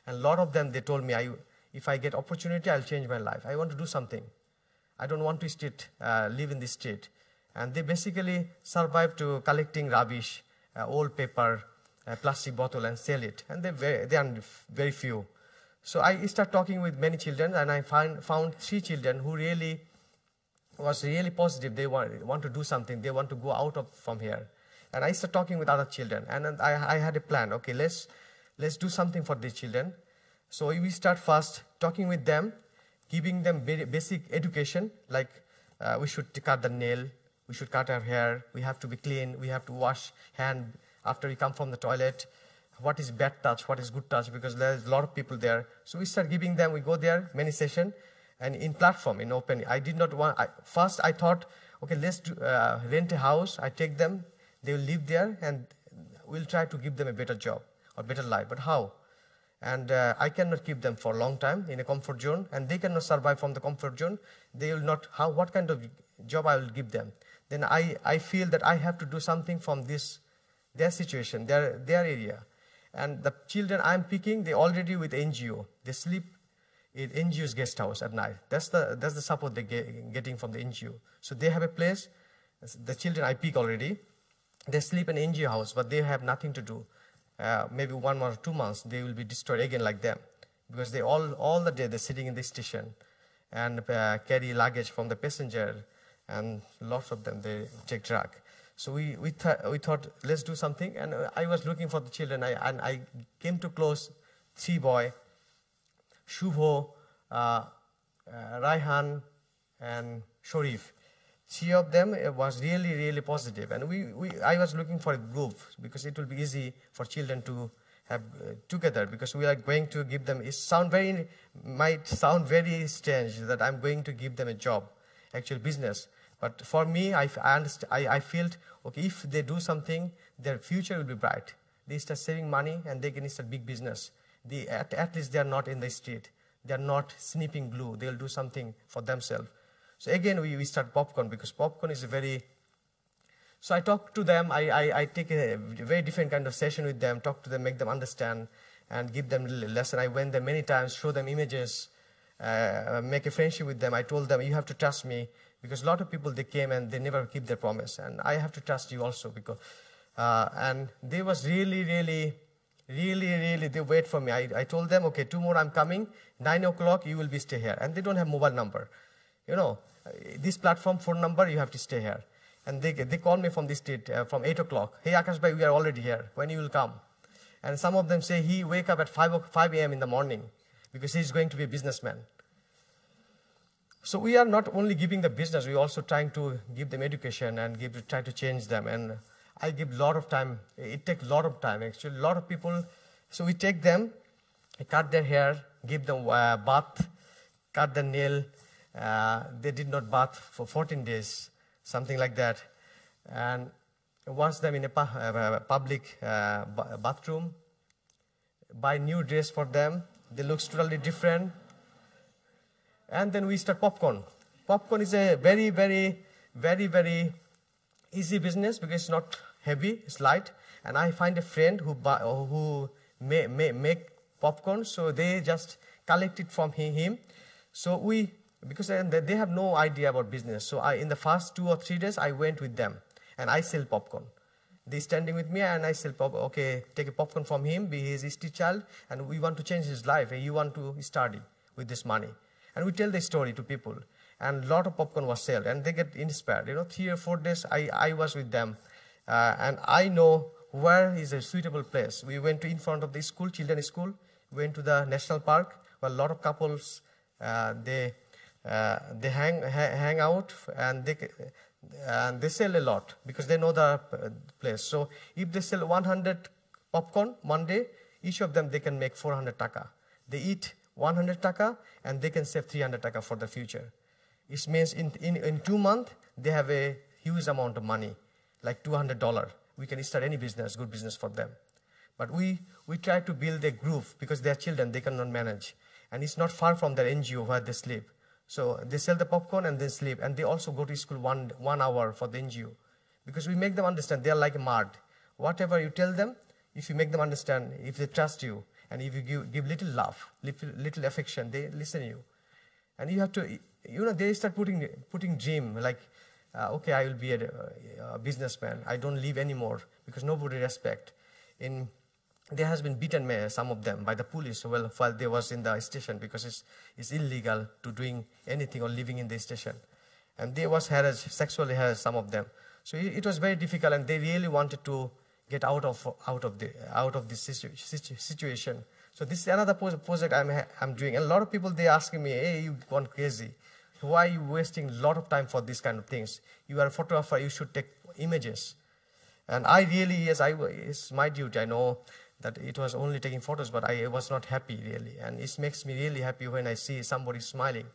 And a lot of them, they told me, if I get opportunity, I'll change my life. I want to do something. I don't want to live in this state. And they basically survive to collecting rubbish, old paper, plastic bottle, and sell it. And they are very few. So I started talking with many children, and I found 3 children who was really positive. They want to do something. They want to go out from here. And I started talking with other children, and I had a plan. Okay, let's do something for these children. So we start first talking with them, giving them very basic education, like we should cut the nail, we should cut our hair, we have to be clean, we have to wash hand after we come from the toilet. What is bad touch, what is good touch, because there's a lot of people there. So we start giving them, we go there, many sessions, and in platform, in open. I did not want, first I thought, okay, let's rent a house, I take them, they will live there, and we'll try to give them a better job, or better life. But how? And I cannot keep them for a long time in a comfort zone, and they cannot survive from the comfort zone. They will not, what kind of job I will give them? Then I feel that I have to do something from their situation, their area. And the children I'm picking, they already with NGO. They sleep in NGO's guest house at night. That's the support they're getting from the NGO. So they have a place. The children I pick already, they sleep in NGO house, but they have nothing to do. Maybe 1 or 2 months, they will be destroyed again like them. Because they all the day they're sitting in the station and carry luggage from the passenger, and lots of them, they take drug. So we thought, let's do something. And I was looking for the children, and I came to close 3 boys, Shubho, Raihan, and Sharif. 3 of them was really, really positive. And I was looking for a group, because it will be easy for children to have together, because we are going to give them, might sound very strange that I'm going to give them a job, actual business. But for me, I felt, okay, if they do something, their future will be bright. They start saving money, and they can start big business. At least they are not in the street. They are not snipping glue. They'll do something for themselves. So again, we start popcorn, because popcorn is a very So I talk to them, I take a very different kind of session with them, talk to them, make them understand, and give them a lesson. I went there many times, show them images, make a friendship with them. I told them, you have to trust me, because a lot of people, they came and they never keep their promise. And I have to trust you also, because, and they was really, they wait for me. I told them, okay, tomorrow I'm coming, 9 o'clock, you will be stay here. And they don't have mobile number. You know, this platform phone number, you have to stay here. And they call me from the street from 8 o'clock. Hey, Akash bhai, we are already here. When you will come? And some of them say he wake up at 5 a.m. in the morning because he's going to be a businessman. So we are not only giving the business, we are also trying to give them education and try to change them. And I give a lot of time. It takes a lot of time, actually. A lot of people. So we take them, cut their hair, give them bath, cut their nail. They did not bath for 14 days. Something like that, and wash them in a public bathroom, buy new dress for them, they look totally different, and then we start popcorn. Popcorn is a very easy business because it's not heavy, it's light, and I find a friend who make popcorn, so they just collect it from him. So because they have no idea about business. So in the first 2 or 3 days, I went with them and I sell popcorn. They standing with me and I sell popcorn. Okay, take a popcorn from him, be his street child, and we want to change his life. And you want to study with this money. And we tell the story to people. And a lot of popcorn was sold and they get inspired. You know, 3 or 4 days I was with them. And I know where is a suitable place. We went to in front of the school, children's school, went to the national park where a lot of couples, they hang out and they sell a lot because they know the place. So if they sell 100 popcorn one day, each of them they can make 400 taka. They eat 100 taka and they can save 300 taka for the future. It means in 2 months they have a huge amount of money, like $200. We can start any business, good business for them. But we try to build a group because they are children, they cannot manage. And it's not far from their NGO where they sleep. So they sell the popcorn and they sleep. And they also go to school one hour for the NGO. Because we make them understand they are like a mud. Whatever you tell them, if you make them understand, if they trust you, and if you give little love, little affection, they listen to you. And you have to, you know, they start putting dream, like, okay, I will be a businessman. I don't live anymore because nobody respect. There has been beaten, some of them, by the police while they was in the station because it's illegal to doing anything or living in the station. And they was harassed, sexually harassed, some of them. So it was very difficult, and they really wanted to get out of this situation. So this is another project I'm doing. And a lot of people, they asking me, hey, you've gone crazy. Why are you wasting a lot of time for these kind of things? You are a photographer, you should take images. And I really, yes, it's my duty. I know that it was only taking photos, but I was not happy really. And it makes me really happy when I see somebody smiling.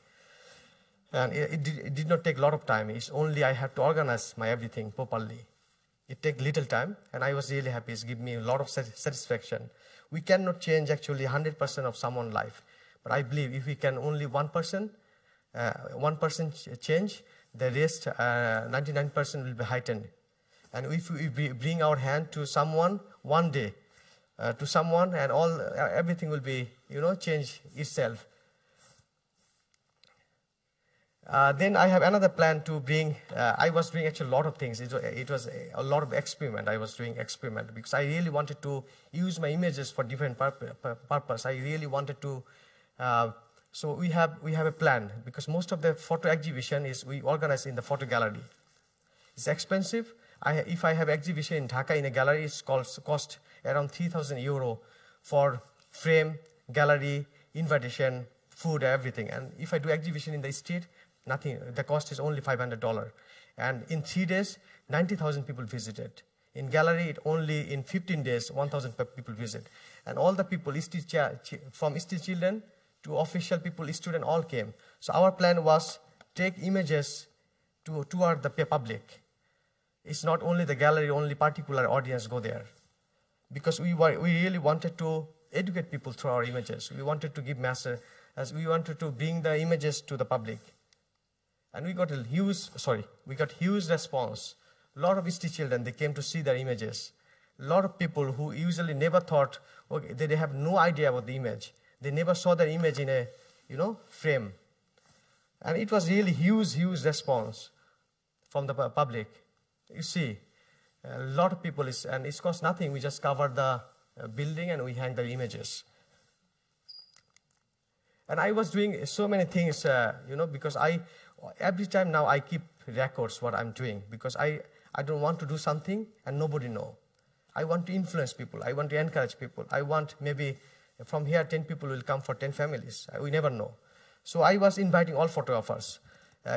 And it did not take a lot of time. It's only I had to organize my everything properly. It took little time, and I was really happy. It's given me a lot of satisfaction. We cannot change actually 100% of someone's life. But I believe if we can only 1% change, the rest 99% will be heightened. And if we bring our hand to someone one day, to someone, and everything will be, change itself. Then I have another plan to bring. I was doing actually a lot of things. It was a lot of experiment. I was doing experiment because I really wanted to use my images for different purpose. I really wanted to. So we have a plan because most of the photo exhibition is we organize in the photo gallery. It's expensive. If I have exhibition in Dhaka in a gallery, it's cost around 3,000 euro for frame, gallery, invitation, food, everything. And if I do exhibition in the street, nothing. The cost is only $500. And in 3 days, 90,000 people visited. In gallery, only in 15 days, 1,000 people visit. And all the people, from street children to official people, students, all came. So our plan was take images toward the public. It's not only the gallery, only particular audience go there. Because we really wanted to educate people through our images. We wanted to give message, as we wanted to bring the images to the public. And we got huge response. A lot of history children, they came to see their images. A lot of people who usually never thought, okay, they have no idea about the image. They never saw their image in a, frame. And it was really huge response from the public. You see, a lot of people, and it cost nothing. We just covered the building and we hang the images. And I was doing so many things, because every time now I keep records what I'm doing, because I don't want to do something and nobody know. I want to influence people. I want to encourage people. I want maybe from here 10 people will come for 10 families. We never know. So I was inviting all photographers.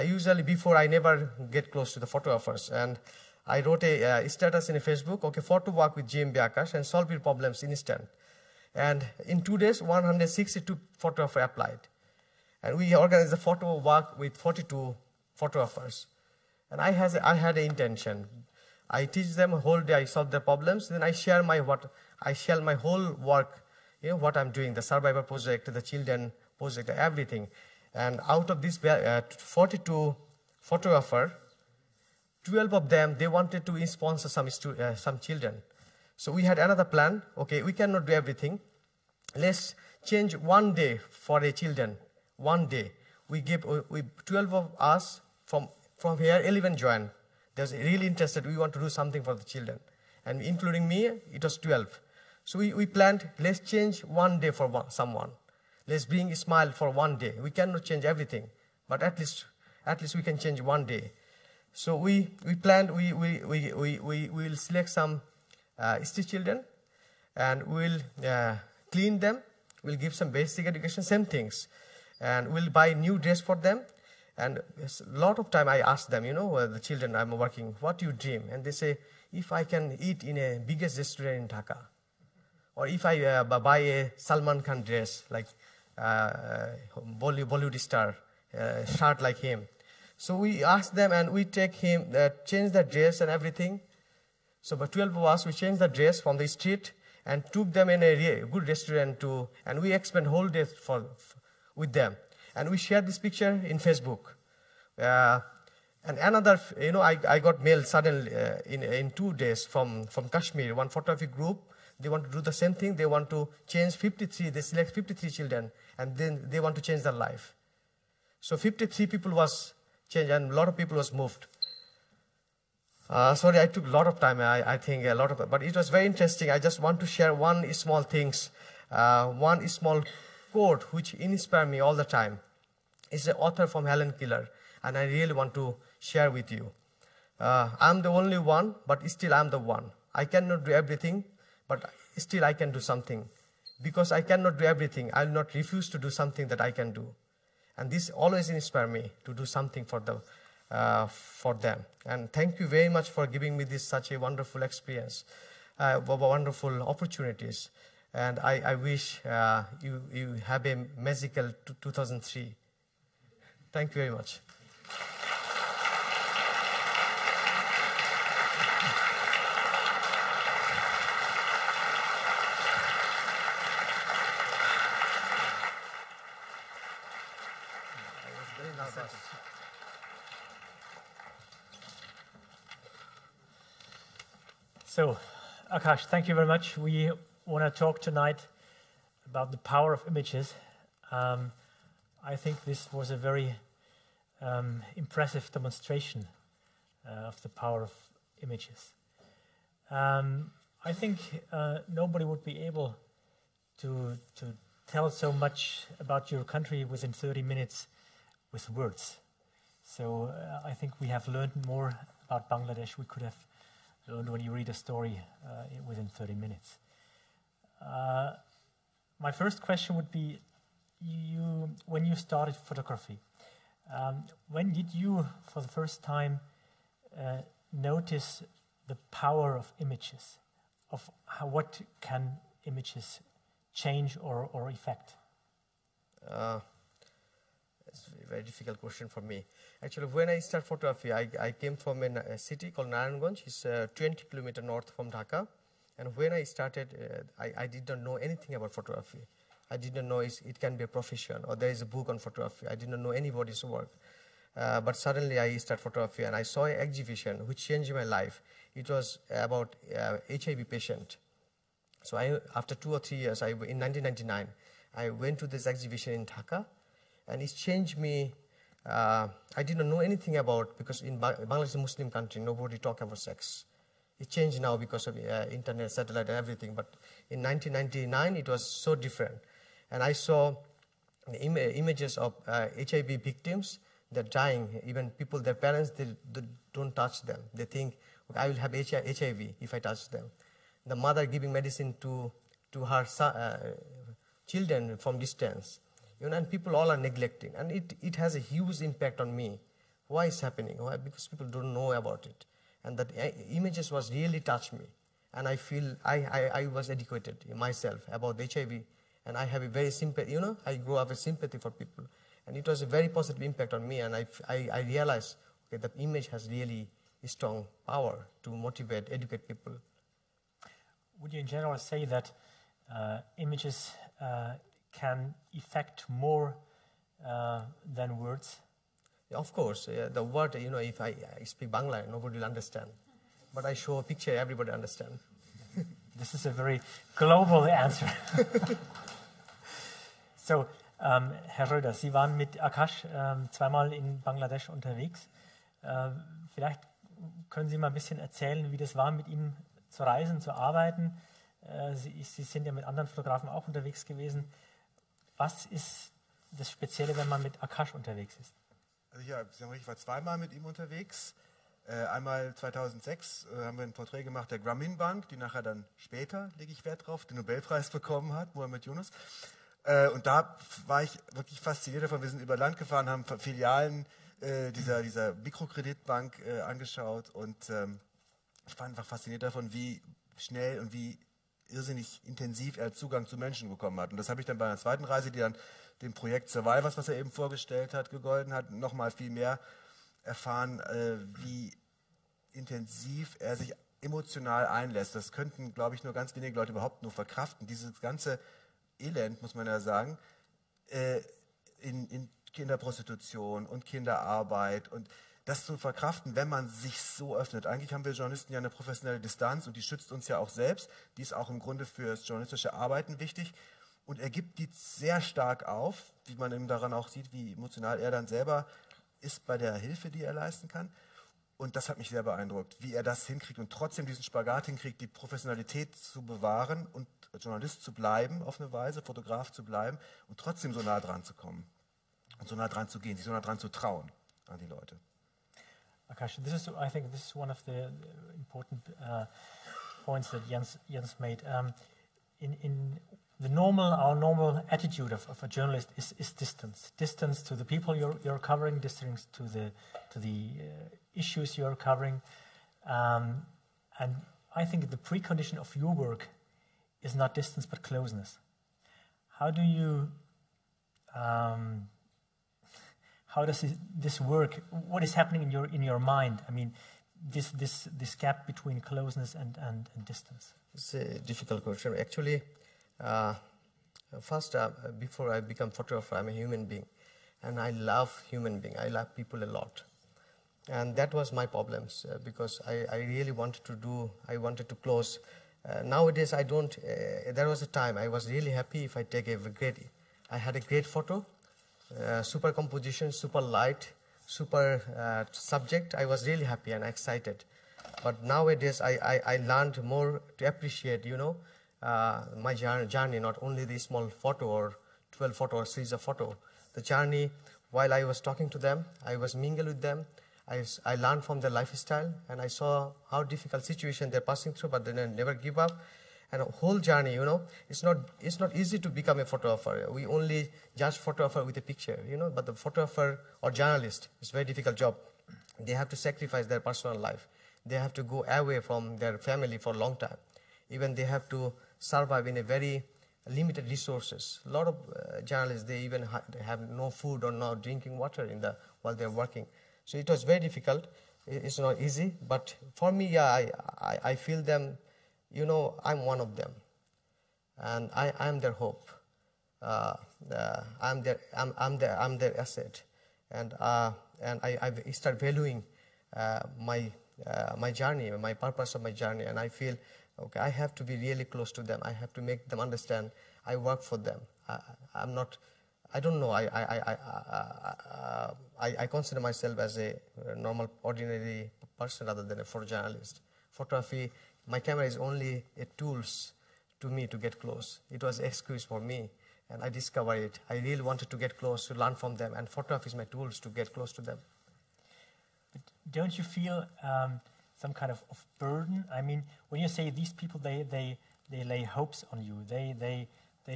Usually before I never get close to the photographers. And I wrote a status in Facebook, okay, photo walk with GMB Akash and solve your problems instant. And in 2 days, 162 photographers applied. And we organized a photo walk with 42 photographers. And I had an intention. I teach them a whole day, I solve their problems, then I share my whole work, what I'm doing, the survivor project, the children project, everything. And out of this 42 photographers, 12 of them, they wanted to sponsor some children. So we had another plan. Okay, we cannot do everything. Let's change 1 day for the children. 1 day. We 12 of us from here, 11 joined. They was really interested. We want to do something for the children. And including me, it was 12. So we planned, let's change 1 day for someone. Let's bring a smile for 1 day. We cannot change everything, but at least we can change 1 day. So we planned, we will select some street children, and we'll clean them. We'll give some basic education, same things. And we'll buy new dress for them. And a lot of time I ask them, the children I'm working, what do you dream? And they say, if I can eat in a biggest restaurant in Dhaka, or if I buy a Salman Khan dress, like Bollywood star, shirt like him. So we ask them and we take him, change the dress and everything. So by 12 of us, we changed the dress from the street and took them in a good restaurant and we spent whole day with them. And we shared this picture in Facebook. And another, I got mail suddenly in 2 days from Kashmir, one photography group. They want to do the same thing. They want to change 53. They select 53 children, and then they want to change their life. So 53 people was changed, and a lot of people was moved. Sorry, I took a lot of time. I think a lot of, but it was very interesting. I just want to share one small things, one small quote which inspired me all the time. It's an author from Helen Keller, and I really want to share with you. I'm the only one, but still I'm the one. I cannot do everything, but still I can do something. Because I cannot do everything, I will not refuse to do something that I can do. And this always inspires me to do something for them. And thank you very much for giving me such a wonderful experience, wonderful opportunities. And I wish you have a magical 2003. Thank you very much. So, Akash, thank you very much. We want to talk tonight about the power of images. I think this was a very impressive demonstration of the power of images. I think nobody would be able to tell so much about your country within 30 minutes with words. So I think we have learned more about Bangladesh we could have learned when you read a story within 30 minutes. My first question would be, when you started photography, when did you, for the first time, notice the power of images, of what can images change or affect? It's a very difficult question for me. Actually, when I started photography, I came from a city called Narayanganj. It's 20 kilometers north from Dhaka. And when I started, I did not know anything about photography. I did not know it can be a profession or there is a book on photography. I did not know anybody's work. but suddenly I started photography and I saw an exhibition which changed my life. It was about HIV patient. So after 2 or 3 years, in 1999, I went to this exhibition in Dhaka, and it changed me. I didn't know anything about, because in Bangladesh is a Muslim country, nobody talk about sex. It changed now because of internet, satellite, and everything. But in 1999, it was so different. And I saw the images of HIV victims. They're dying. Even people, their parents, they don't touch them. They think, okay, I will have HIV if I touch them. The mother giving medicine to her children from distance. And people all are neglecting. And it has a huge impact on me. Why is happening? Why? Because people don't know about it. And that images was really touched me. And I feel I was educated myself about HIV. And I have a very sympathy, I grew up with sympathy for people. And it was a very positive impact on me. And I realized, okay, the image has really a strong power to motivate, educate people. Would you in general say that images can affect more than words? Of course, the word, if I speak Bangla, nobody will understand. But I show a picture, everybody understand. This is a very global answer. So, Herr Schröder, Sie waren mit Akash zweimal in Bangladesch unterwegs. Vielleicht können Sie mal ein bisschen erzählen, wie das war, mit ihm zu reisen, zu arbeiten. Sie sind ja mit anderen Fotografen auch unterwegs gewesen. Was ist das Spezielle, wenn man mit Akash unterwegs ist? Also ich war zweimal mit ihm unterwegs. Einmal 2006 haben wir ein Porträt gemacht der Grameen Bank, die nachher dann später, lege ich Wert drauf, den Nobelpreis bekommen hat, Mohammed Yunus. Und da war ich wirklich fasziniert davon. Wir sind über Land gefahren, haben Filialen dieser Mikrokreditbank angeschaut und ich war einfach fasziniert davon, wie schnell und wie irrsinnig intensiv er Zugang zu Menschen bekommen hat. Und das habe ich dann bei einer zweiten Reise, die dann dem Projekt Survivors, was er eben vorgestellt hat, gegolten hat, nochmal viel mehr erfahren, wie intensiv er sich emotional einlässt. Das könnten, glaube ich, nur ganz wenige Leute überhaupt nur verkraften. Dieses ganze Elend, muss man ja sagen, in Kinderprostitution und Kinderarbeit und das zu verkraften, wenn man sich so öffnet. Eigentlich haben wir Journalisten ja eine professionelle Distanz und die schützt uns ja auch selbst. Die ist auch im Grunde für das journalistische Arbeiten wichtig. Und er gibt die sehr stark auf, wie man eben daran auch sieht, wie emotional er dann selber ist bei der Hilfe, die er leisten kann. Und das hat mich sehr beeindruckt, wie er das hinkriegt und trotzdem diesen Spagat hinkriegt, die Professionalität zu bewahren und Journalist zu bleiben auf eine Weise, Fotograf zu bleiben und trotzdem so nah dran zu kommen und so nah dran zu gehen, sich so nah dran zu trauen an die Leute. Akash, I think this is one of the important points that Jens made. In our normal attitude of a journalist is distance. Distance to the people you're covering, distance to the issues you're covering. And I think the precondition of your work is not distance but closeness. How do you how does this work? What is happening in your mind? I mean, this gap between closeness and distance. It's a difficult question. Actually, first, before I become photographer, I'm a human being, and I love human beings. I love people a lot, and that was my problems because I really wanted to do. I wanted to close. Nowadays, I don't. There was a time I was really happy if I take I had a great photo. Super composition, super light, super subject. I was really happy and excited. But nowadays, I learned more to appreciate, my journey, not only the small photo or 12 photo or series of photo. The journey, while I was talking to them, I was mingled with them. I learned from their lifestyle, and I saw how difficult situation they're passing through, but they never give up. And a whole journey, it's not easy to become a photographer. We only judge photographer with a picture, but the photographer or journalist, it's a very difficult job. They have to sacrifice their personal life. They have to go away from their family for a long time. Even they have to survive in a very limited resources. A lot of journalists, they even have no food or no drinking water while they're working. So it was very difficult. It's not easy, but for me, I feel them. I'm one of them, and I'm their hope. I'm their asset, and and I start valuing my journey, my purpose of my journey, and I feel, okay, I have to be really close to them. I have to make them understand I work for them. I'm not, I don't know, I consider myself as a normal, ordinary person rather than a photojournalist. Photography, my camera is only a tools to me to get close. It was an excuse for me, and I discovered it. I really wanted to get close, to learn from them, and photography is my tools to get close to them. But don't you feel some kind of burden? I mean, when you say these people, they lay hopes on you, they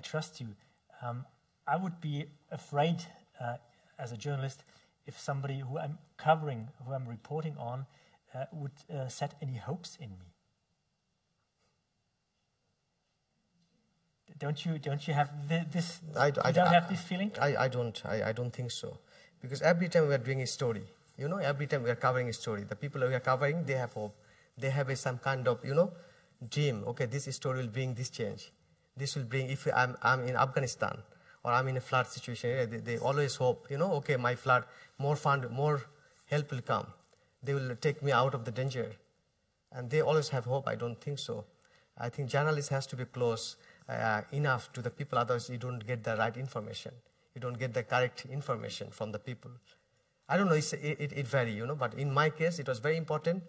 trust you. I would be afraid as a journalist if somebody who I'm covering, who I'm reporting on, would set any hopes in me. Don't you have this? You don't have this feeling? I don't think so, because every time we are doing a story, you know, every time we are covering a story, the people we are covering, they have hope. They have some kind of, you know, dream. Okay, this story will bring this change. This will bring, if I'm in Afghanistan or I'm in a flood situation, they always hope, you know, okay, my flood, more fund, more help will come. They will take me out of the danger. And they always have hope. I don't think so. I think journalists has to be close enough to the people, otherwise you don't get the right information. You don't get the correct information from the people. I don't know, it varies, you know, but in my case, it was very important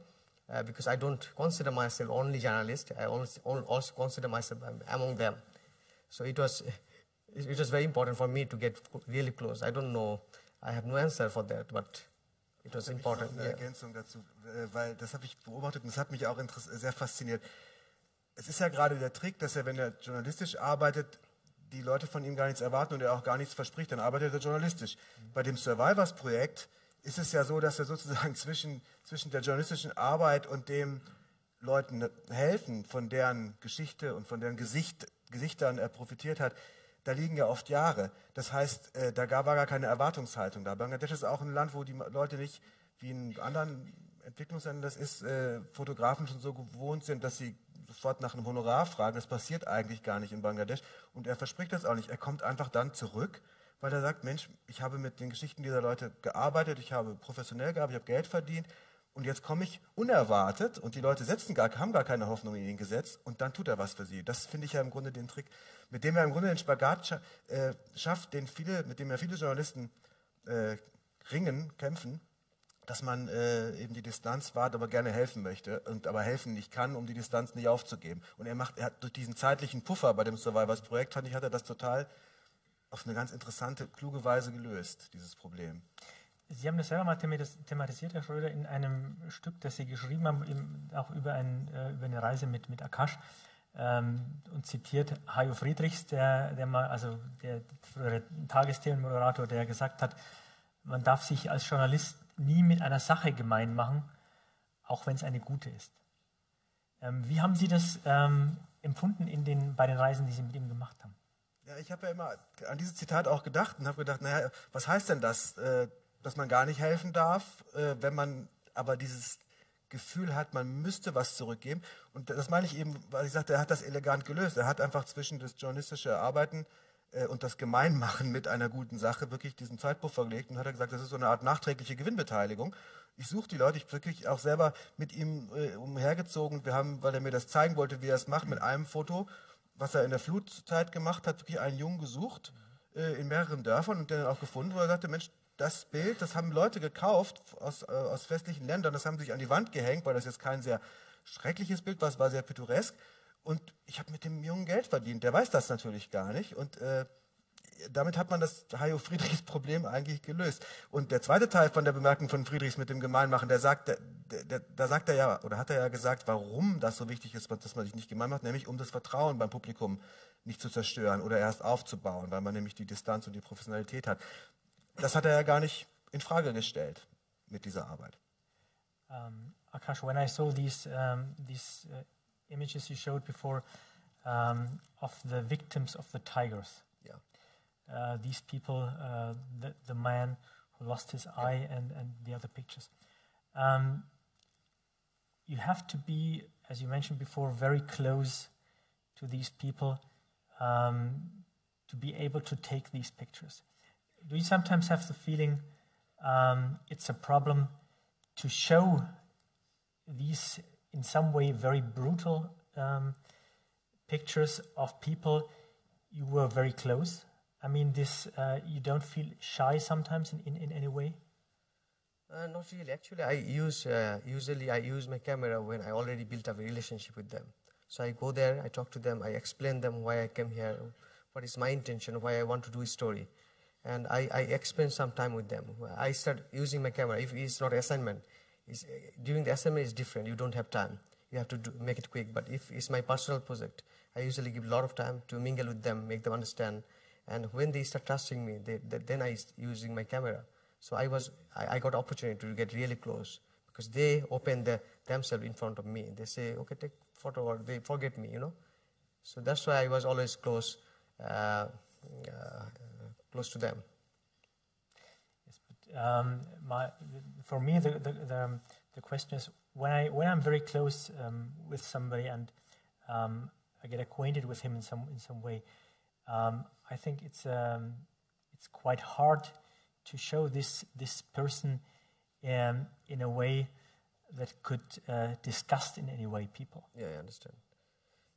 because I don't consider myself only journalist. I also consider myself among them. So it was very important for me to get really close. I don't know, I have no answer for that, but it was important. Eine Ergänzung dazu, weil das habe ich beobachtet und das hat mich auch sehr fasziniert. Es ist ja gerade der Trick, dass wenn er journalistisch arbeitet, die Leute von ihm gar nichts erwarten und er auch gar nichts verspricht, dann arbeitet er journalistisch. Bei dem Survivors-Projekt ist es ja so, dass er sozusagen zwischen der journalistischen Arbeit und dem Leuten helfen, von deren Geschichte und von deren Gesichtern er profitiert hat, da liegen ja oft Jahre. Das heißt, war gar keine Erwartungshaltung da. Bangladesch ist auch ein Land, wo die Leute nicht, wie in anderen Entwicklungsländern das ist, Fotografen schon so gewohnt sind, dass sie sofort nach einem Honorar fragen. Das passiert eigentlich gar nicht in Bangladesch. Und er verspricht das auch nicht. Er kommt einfach dann zurück, weil er sagt, Mensch, ich habe mit den Geschichten dieser Leute gearbeitet, ich habe professionell gearbeitet, ich habe Geld verdient und jetzt komme ich unerwartet und die Leute haben gar keine Hoffnung in ihn gesetzt und dann tut er was für sie. Das finde ich ja im Grunde den Trick, mit dem er im Grunde den Spagat schafft, mit dem ja viele Journalisten kämpfen, dass man eben die Distanz wahrt, aber gerne helfen möchte und aber helfen nicht kann, um die Distanz nicht aufzugeben. Und er hat durch diesen zeitlichen Puffer bei dem Survivors-Projekt, fand ich, hat er das total auf eine ganz interessante, kluge Weise gelöst, dieses Problem. Sie haben das selber mal thematisiert, Herr Schröder, in einem Stück, das Sie geschrieben haben, auch über eine Reise mit Akash, und zitiert Hajo Friedrichs, der frühere Tagesthemenmoderator, der gesagt hat, man darf sich als Journalist nie mit einer Sache gemein machen, auch wenn es eine gute ist. Wie haben Sie das empfunden bei den Reisen, die Sie mit ihm gemacht haben? Ja, ich habe ja immer an dieses Zitat auch gedacht und habe gedacht, naja, was heißt denn das, dass man gar nicht helfen darf, wenn man aber dieses Gefühl hat, man müsste was zurückgeben. Und das meine ich eben, weil ich sagte, er hat das elegant gelöst. Er hat einfach zwischen das journalistische Arbeiten und das Gemeinmachen mit einer guten Sache wirklich diesen Zeitpuffer gelegt und hat gesagt, das ist so eine Art nachträgliche Gewinnbeteiligung. Ich suche die Leute, ich bin wirklich auch selber mit ihm umhergezogen. Wir haben, weil er mir das zeigen wollte, wie er es macht, mit einem Foto, was er in der Flutzeit gemacht hat, wirklich einen Jungen gesucht in mehreren Dörfern und den auch gefunden, wo er sagte, Mensch, das Bild, das haben Leute gekauft aus westlichen Ländern, das haben sich an die Wand gehängt, weil das jetzt kein sehr schreckliches Bild war, es war sehr pittoresk. Und ich habe mit dem Jungen Geld verdient. Der weiß das natürlich gar nicht. Und damit hat man das Hajo Friedrichs Problem eigentlich gelöst. Und der zweite Teil von der Bemerkung von Friedrichs mit dem Gemeinmachen, da sagt er ja, oder hat er ja gesagt, warum das so wichtig ist, dass man sich nicht gemein macht, nämlich um das Vertrauen beim Publikum nicht zu zerstören oder erst aufzubauen, weil man nämlich die Distanz und die Professionalität hat. Das hat er ja gar nicht in Frage gestellt mit dieser Arbeit. Akash, when I saw these images you showed before of the victims of the tigers, yeah. These people, the man who lost his eye and the other pictures, you have to be, as you mentioned before, very close to these people to be able to take these pictures. Do you sometimes have the feeling it's a problem to show these, in some way, very brutal pictures of people you were very close? I mean, this you don't feel shy sometimes in any way? Not really. Actually, usually I use my camera when I already built up a relationship with them. So I go there, I talk to them, I explain them why I came here, what is my intention, why I want to do a story. And I spend some time with them. I start using my camera. If it's not assignment, during the assignment it's different. You don't have time. You have to make it quick. But if it's my personal project, I usually give a lot of time to mingle with them, make them understand. And when they start trusting me, then I using my camera. So I got opportunity to get really close because they open themselves in front of me. They say, okay, take photo, or they forget me, you know. So that's why I was always close to them. Yes, but for me, the question is when I'm very close with somebody and I get acquainted with him in some way, I think it's quite hard to show this person in a way that could disgust in any way people. Yeah, I understand.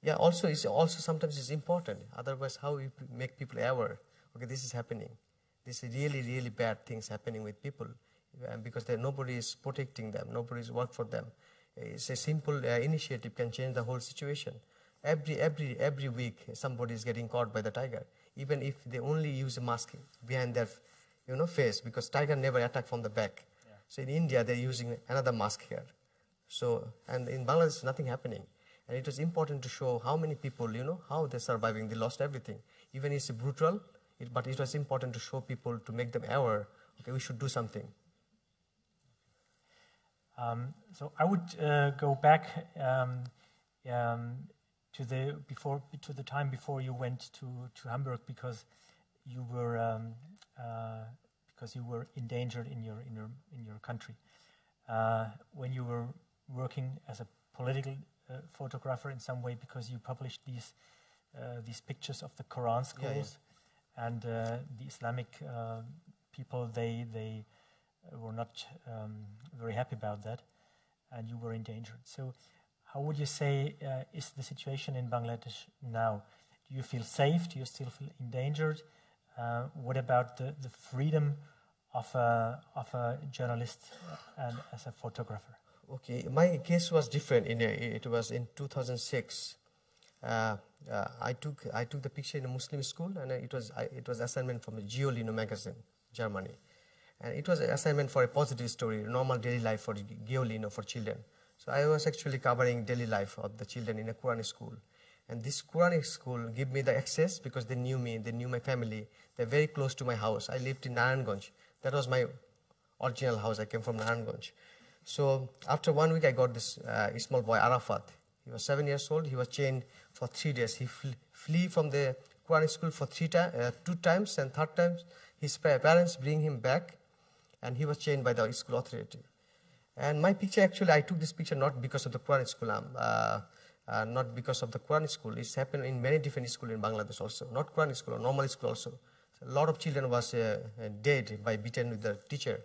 Yeah, also sometimes it's important. Otherwise, how you make people aware? Okay, this is happening. This is really, really bad things happening with people because nobody is protecting them. Nobody is work for them. It's a simple initiative can change the whole situation. Every week, somebody is getting caught by the tiger, even if they only use a mask behind their, face, because tiger never attack from the back. Yeah. So in India, they're using another mask here. So, and in Bangladesh, nothing happening. And it was important to show how many people, how they're surviving. They lost everything. Even it's brutal, but it was important to show people, to make them aware, okay, we should do something. So I would go back to the time before you went to Hamburg because you were endangered in your country. When you were working as a political photographer in some way, because you published these pictures of the Quran schools, and the Islamic people, they were not very happy about that, and you were endangered. So how would you say is the situation in Bangladesh now? Do you feel safe? Do you still feel endangered? What about the freedom of a journalist and as a photographer? Okay, my case was different. It was in 2006. I took the picture in a Muslim school, and it was assignment from a GEO magazine, Germany, and it was an assignment for a positive story, normal daily life for GEO for children. So I was actually covering daily life of the children in a Quranic school, and this Quranic school gave me the access because they knew me, they knew my family. They're very close to my house. I lived in Narayanganj. That was my original house. I came from Narayanganj. So after 1 week, I got this small boy, Arafat. He was 7 years old. He was chained for 3 days. He flee from the Quranic school for 2 times, and third time, his parents bring him back, and he was chained by the school authority. And my picture, actually, I took this picture not because of the Quranic school, not because of the Quranic school. It's happened in many different schools in Bangladesh also, not Quranic school, or normal school also. So a lot of children was dead by beaten with the teacher.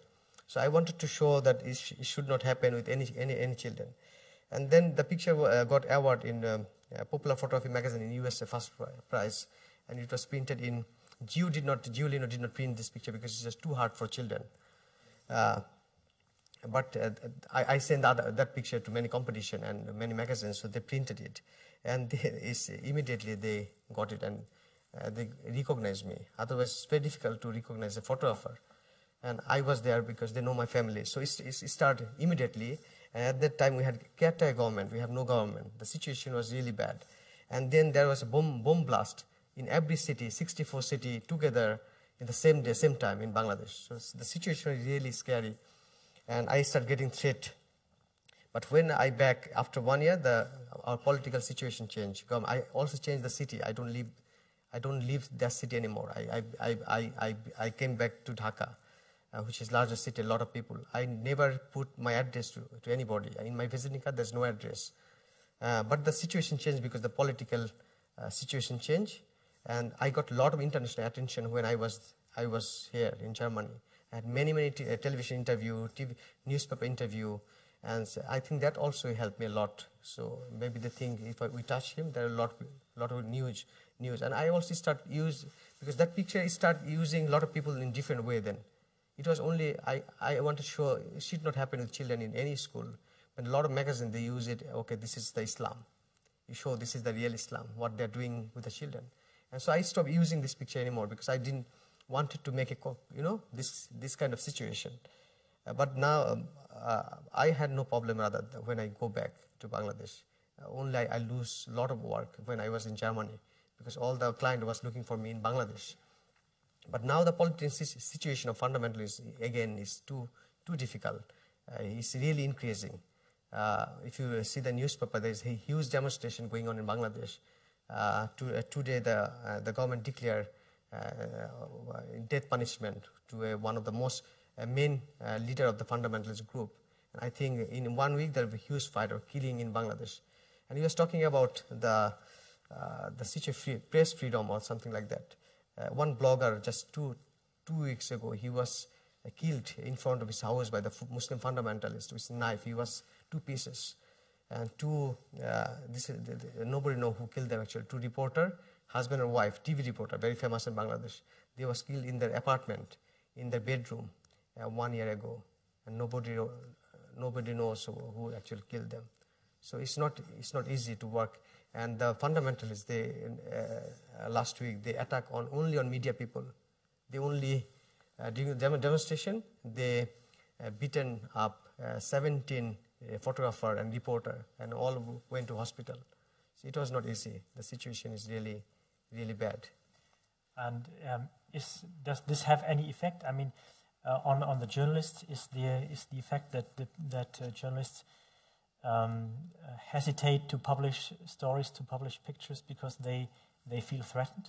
So I wanted to show that it should not happen with any children. And then the picture got award in Popular Photography magazine in USA, first prize, and it was printed in. GEO did not print this picture because it's just too hard for children. But I sent that picture to many competition and many magazines, so they printed it, and immediately they got it and they recognized me. Otherwise, it's very difficult to recognize a photographer. And I was there because they know my family. So it started immediately. And at that time, we had caretaker government. We have no government. The situation was really bad. And then there was a bomb blast in every city, 64 cities together in the same day, same time in Bangladesh. So the situation was really scary. And I started getting threat. But when I back after 1 year, our political situation changed. I also changed the city. I don't live that city anymore. I came back to Dhaka. Which is larger city, a lot of people. I never put my address to anybody. In my visiting card, there's no address. But the situation changed because the political situation changed, and I got a lot of international attention when I was here in Germany. had many television interview, newspaper interview, and so I think that also helped me a lot. So maybe they think if we touch him, there are a lot of news, and I also start use because that picture start using a lot of people in different way. Then it was only I want to show it should not happen with children in any school, but a lot of magazines they use it. Okay, this is the Islam. You show this is the real Islam, what they're doing with the children. And so I stopped using this picture anymore because I didn't want it to make this kind of situation. But now I had no problem rather when I go back to Bangladesh. Only I lose a lot of work when I was in Germany because all the client was looking for me in Bangladesh. But now the political situation of fundamentalists again is too difficult. It's really increasing. If you see the newspaper, there's a huge demonstration going on in Bangladesh. Today, the government declared death punishment to one of the most main leader of the fundamentalist group. And I think in 1 week there will be a huge fight or killing in Bangladesh. And he was talking about the situation of press freedom or something like that. One blogger just two weeks ago, he was killed in front of his house by the Muslim fundamentalist with a knife. He was 2 pieces. And nobody knows who killed them actually. 2 reporters, husband and wife, TV reporter, very famous in Bangladesh. They was killed in their apartment, in their bedroom 1 year ago. And nobody knows who actually killed them. So it's not easy to work. And the fundamentalists, last week, they attack only on media people. They only, during the demonstration, they beaten up 17 photographer and reporter, and all went to hospital. So it was not easy. The situation is really, really bad. And does this have any effect? I mean, on the journalists, is the effect that journalists hesitate to publish stories, to publish pictures because they feel threatened?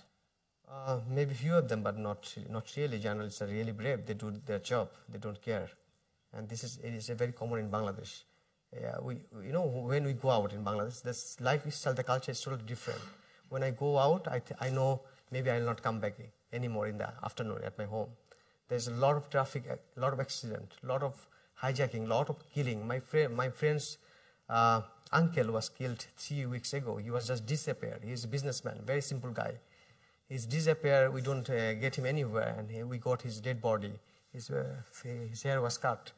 Maybe few of them, but not really. Journalists are really brave. They do their job. They don't care, and it is very common in Bangladesh. When we go out in Bangladesh, this lifestyle, the culture is totally different. When I go out, I know maybe I will not come back anymore in the afternoon at my home. There's a lot of traffic, a lot of accident, a lot of hijacking, a lot of killing. My friend's uncle was killed 3 weeks ago. He was just disappeared. He's a businessman, very simple guy. He's disappeared. We don't get him anywhere, and we got his dead body. His hair was cut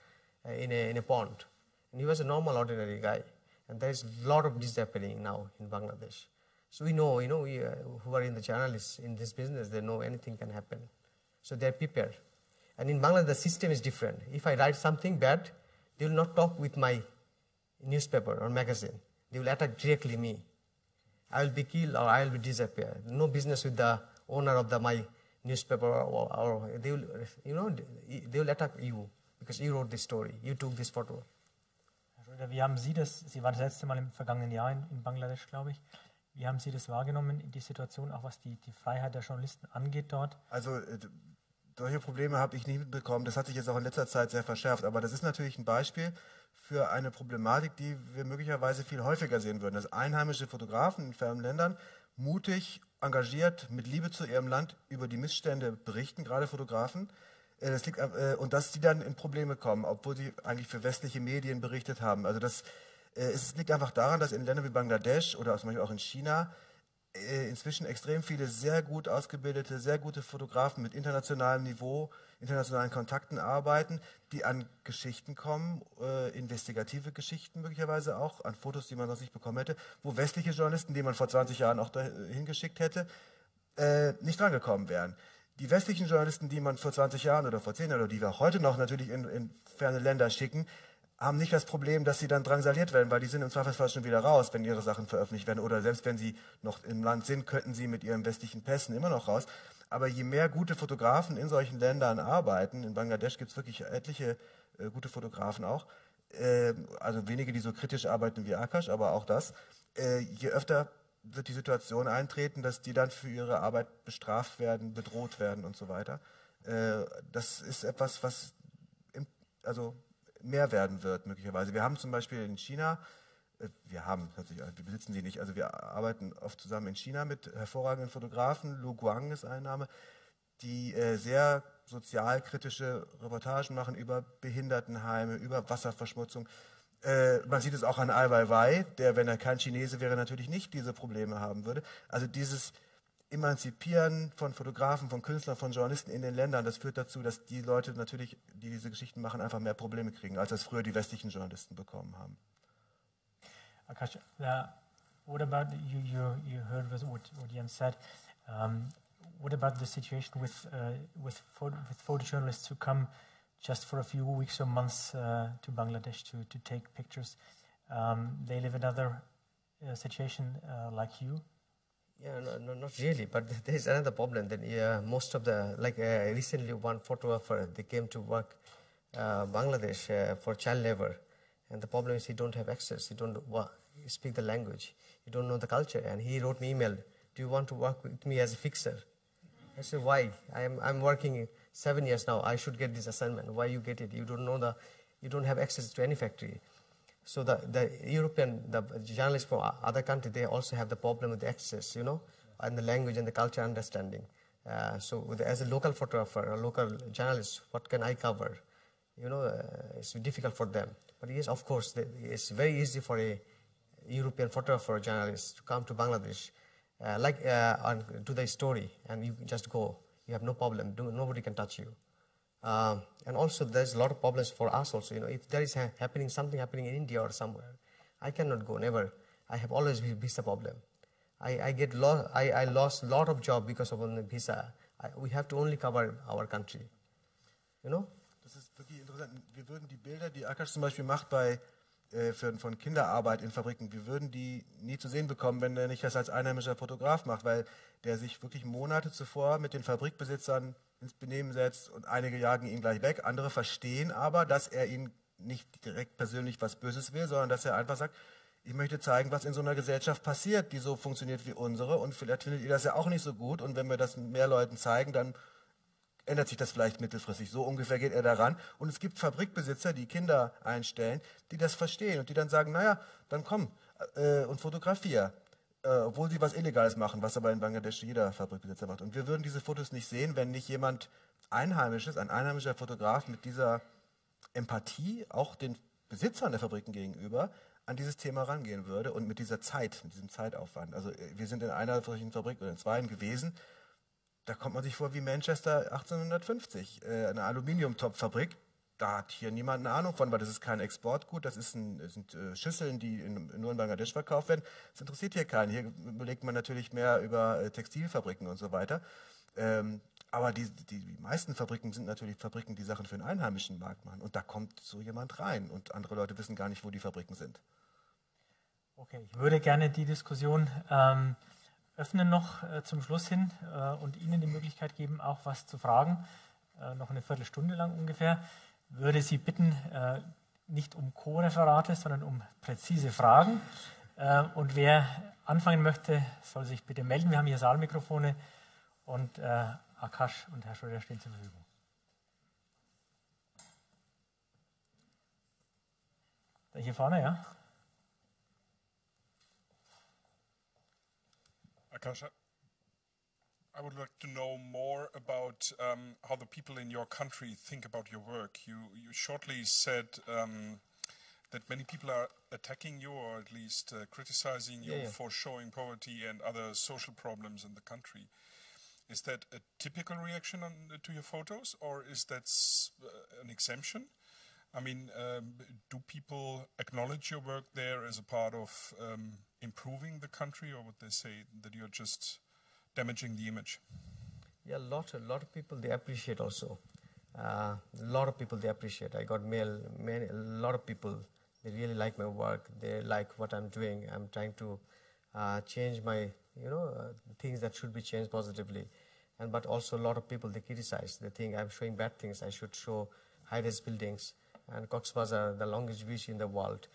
in a pond. And he was a normal, ordinary guy. And there's a lot of disappearing now in Bangladesh. So we know, we who are in the journalists in this business, they know anything can happen. So they're prepared. And in Bangladesh, the system is different. If I write something bad, they will not talk with my newspaper or magazine. They will attack directly me. I will be killed or I will be disappeared. No business with the owner of my newspaper or they will attack you because you wrote this story, you took this photo. Wie haben Sie das, Sie waren das letzte Mal im vergangenen Jahr in Bangladesch, glaube ich. Wie haben Sie das wahrgenommen, die Situation, auch was die Freiheit der Journalisten angeht dort? Also solche Probleme habe ich nicht mitbekommen. Das hat sich jetzt auch in letzter Zeit sehr verschärft. Aber das ist natürlich ein Beispiel für eine Problematik, die wir möglicherweise viel häufiger sehen würden. Dass einheimische Fotografen in fernen Ländern mutig, engagiert, mit Liebe zu ihrem Land über die Missstände berichten, gerade Fotografen. Und dass die dann in Probleme kommen, obwohl sie eigentlich für westliche Medien berichtet haben. Also es liegt einfach daran, dass in Ländern wie Bangladesch oder zum Beispiel auch in China inzwischen extrem viele sehr gut ausgebildete, sehr gute Fotografen mit internationalem Niveau, internationalen Kontakten arbeiten, die an Geschichten kommen, investigative Geschichten möglicherweise auch, an Fotos, die man sonst nicht bekommen hätte, wo westliche Journalisten, die man vor 20 Jahren auch dahin geschickt hätte, nicht drangekommen wären. Die westlichen Journalisten, die man vor 20 Jahren oder vor 10 Jahren oder die wir auch heute noch natürlich in ferne Länder schicken, haben nicht das Problem, dass sie dann drangsaliert werden, weil die sind im Zweifelsfall schon wieder raus, wenn ihre Sachen veröffentlicht werden. Oder selbst wenn sie noch im Land sind, könnten sie mit ihren westlichen Pässen immer noch raus. Aber je mehr gute Fotografen in solchen Ländern arbeiten, in Bangladesch gibt es wirklich etliche gute Fotografen auch, also wenige, die so kritisch arbeiten wie Akash, aber auch das, je öfter wird die Situation eintreten, dass die dann für ihre Arbeit bestraft werden, bedroht werden und so weiter. Das ist etwas, was mehr werden wird möglicherweise. Wir haben zum Beispiel in China, wir besitzen sie nicht, also wir arbeiten oft zusammen in China mit hervorragenden Fotografen, Lu Guang ist ein Name, die sehr sozialkritische Reportagen machen über Behindertenheime, über Wasserverschmutzung. Man sieht es auch an Ai Weiwei, der, wenn er kein Chinese wäre, natürlich nicht diese Probleme haben würde. Also dieses Emanzipieren von Fotografen, von Künstlern, von Journalisten in den Ländern, das führt dazu, dass die Leute natürlich, die diese Geschichten machen, einfach mehr Probleme kriegen, als das früher die westlichen Journalisten bekommen haben. Akash, what about you heard what Jens said? What about the situation with photojournalists who come just for a few weeks or months to Bangladesh to take pictures? They live another situation like you? Yeah, no, not really. But there is another problem. That most of the, recently one photographer, they came to work Bangladesh for child labor, and the problem is he don't have access. He don't speak the language. He don't know the culture. And he wrote me email, "Do you want to work with me as a fixer?" I said, "Why? I'm working 7 years now. I should get this assignment. Why you get it? You don't know you don't have access to any factory." So the journalists from other countries, they also have the problem with the access, and the language and the culture understanding. So as a local photographer, a local journalist, what can I cover? It's difficult for them. But yes, of course, it's very easy for a European photographer or journalist to come to Bangladesh, do the story, and you just go. You have no problem. Nobody can touch you. And also, there's a lot of problems for us also. If there is something happening in India or somewhere, I cannot go, never. I have always visa problem. I lost a lot of job because of the visa. We have to only cover our country. Das ist wirklich interessant. Wir würden die Bilder, die Akash zum Beispiel macht von Kinderarbeit in Fabriken, wir würden die nie zu sehen bekommen, wenn er nicht das als einheimischer Fotograf macht, weil der sich wirklich Monate zuvor mit den Fabrikbesitzern ins Benehmen setzt und einige jagen ihn gleich weg. Andere verstehen aber, dass er ihnen nicht direkt persönlich was Böses will, sondern dass er einfach sagt, ich möchte zeigen, was in so einer Gesellschaft passiert, die so funktioniert wie unsere, und vielleicht findet ihr das ja auch nicht so gut, und wenn wir das mehr Leuten zeigen, dann ändert sich das vielleicht mittelfristig. So ungefähr geht er daran. Und es gibt Fabrikbesitzer, die Kinder einstellen, die das verstehen und die dann sagen, naja, dann komm und fotografier. Obwohl sie was Illegales machen, was aber in Bangladesch jeder Fabrikbesitzer macht. Und wir würden diese Fotos nicht sehen, wenn nicht jemand Einheimisches, ein einheimischer Fotograf mit dieser Empathie, auch den Besitzern der Fabriken gegenüber, an dieses Thema rangehen würde und mit dieser Zeit, mit diesem Zeitaufwand. Also wir sind in einer solchen Fabrik oder in zwei gewesen, da kommt man sich vor wie Manchester 1850, eine Aluminiumtopfabrik. Da hat hier niemand eine Ahnung von, weil das ist kein Exportgut, das sind Schüsseln, die nur in Bangladesch verkauft werden. Das interessiert hier keinen. Hier überlegt man natürlich mehr über Textilfabriken und so weiter. Aber die meisten Fabriken sind natürlich Fabriken, die Sachen für den einheimischen Markt machen. Und da kommt so jemand rein und andere Leute wissen gar nicht, wo die Fabriken sind. Okay, ich würde gerne die Diskussion öffnen noch zum Schluss hin und Ihnen die Möglichkeit geben, auch was zu fragen. Noch eine Viertelstunde lang ungefähr. Würde Sie bitten, nicht um Co-Referate, sondern um präzise Fragen. Und wer anfangen möchte, soll sich bitte melden. Wir haben hier Saalmikrofone und Akash und Herr Schröder stehen zur Verfügung. Da hier vorne, ja? Akash, I would like to know more about how the people in your country think about your work. You shortly said that many people are attacking you, or at least criticizing you for showing poverty and other social problems in the country. Is that a typical reaction to your photos, or is that an exemption? I mean, do people acknowledge your work there as a part of improving the country, or would they say that you're just damaging the image? Yeah, a lot of people, they appreciate also. A lot of people, they appreciate. I got mail, a lot of people, they really like my work. They like what I'm doing. I'm trying to change my, things that should be changed positively. But also a lot of people, they criticize. They think I'm showing bad things. I should show high-rise buildings. And Cox's Bazar, the longest beach in the world.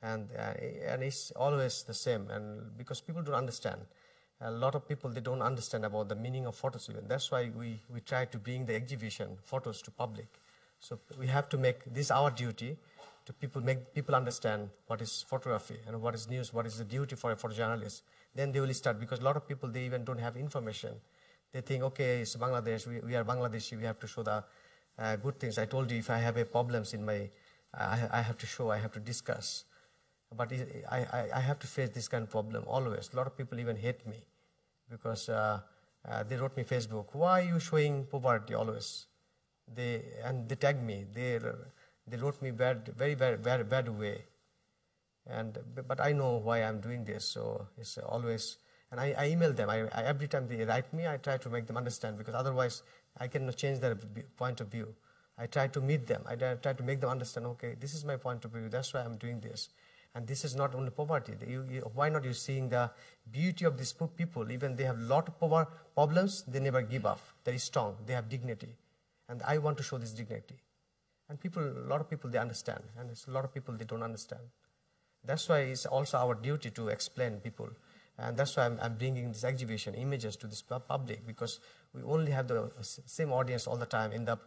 And it's always the same. And because people don't understand. A lot of people, they don't understand about the meaning of photos even. That's why we try to bring the exhibition photos to public. So we have to make this our duty to make people understand what is photography and what is news, what is the duty for a photojournalist. Then they will start, because a lot of people, they even don't have information. They think, okay, it's Bangladesh, we are Bangladeshi, we have to show the good things. I told you if I have a problems in my, I have to show, I have to discuss. But I have to face this kind of problem always. A lot of people even hate me because they wrote me Facebook, why are you showing poverty always? They tagged me. They wrote me very bad way. But I know why I'm doing this, so it's always, and I email them. Every time they write me, I try to make them understand, because otherwise I cannot change their point of view. I try to meet them. I try to make them understand, okay, this is my point of view, that's why I'm doing this. And this is not only poverty. Why not you seeing the beauty of these people? Even they have a lot of problems, they never give up. They're strong, they have dignity. And I want to show this dignity. And a lot of people, they understand. And it's a lot of people, they don't understand. That's why it's also our duty to explain people. And that's why I'm bringing this exhibition, images to this public, because we only have the same audience all the time in the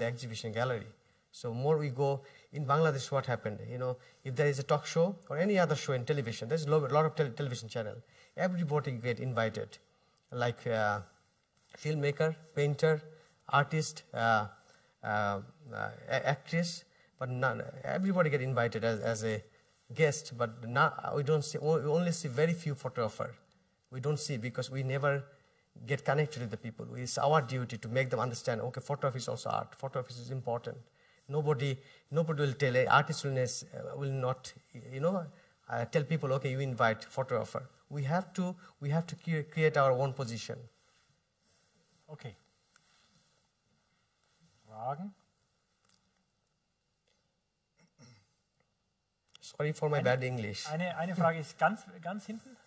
exhibition gallery. So more we go, in Bangladesh what happened, if there is a talk show or any other show in television, there's a lot of television channel. Everybody get invited, like filmmaker, painter, artist, actress, but everybody get invited as a guest, but now we don't see, we only see very few photographers. We don't see, because we never get connected with the people. It's our duty to make them understand, okay, photography is also art, photography is important. Nobody will tell, an artist will not, tell people, okay, you invite photographer. We have to create our own position. Okay. Fragen? Sorry for my bad English. Eine Frage ist ganz hinten.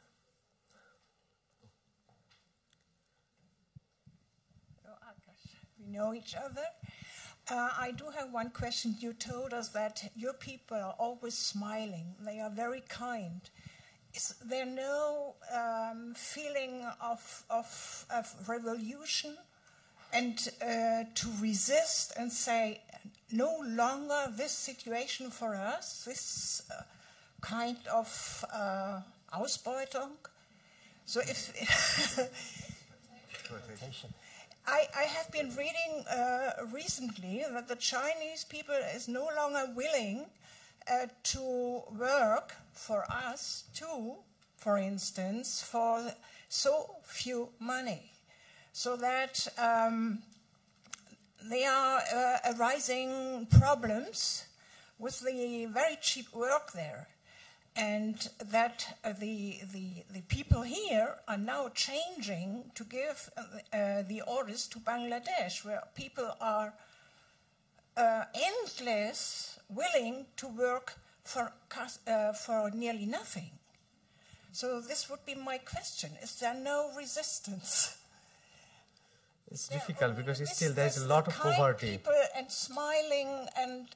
Hello, Akash. We know each other. I do have one question. You told us that your people are always smiling. They are very kind. Is there no feeling of revolution and to resist and say, no longer this situation for us, this kind of Ausbeutung? So if I have been reading recently that the Chinese people is no longer willing to work for us too, for instance, for so few money. So that there are arising problems with the very cheap work there. And that the people here are now changing to give the orders to Bangladesh, where people are endless willing to work for nearly nothing. So this would be my question. Is there no resistance? It's difficult because there's a lot of poverty. People and smiling, and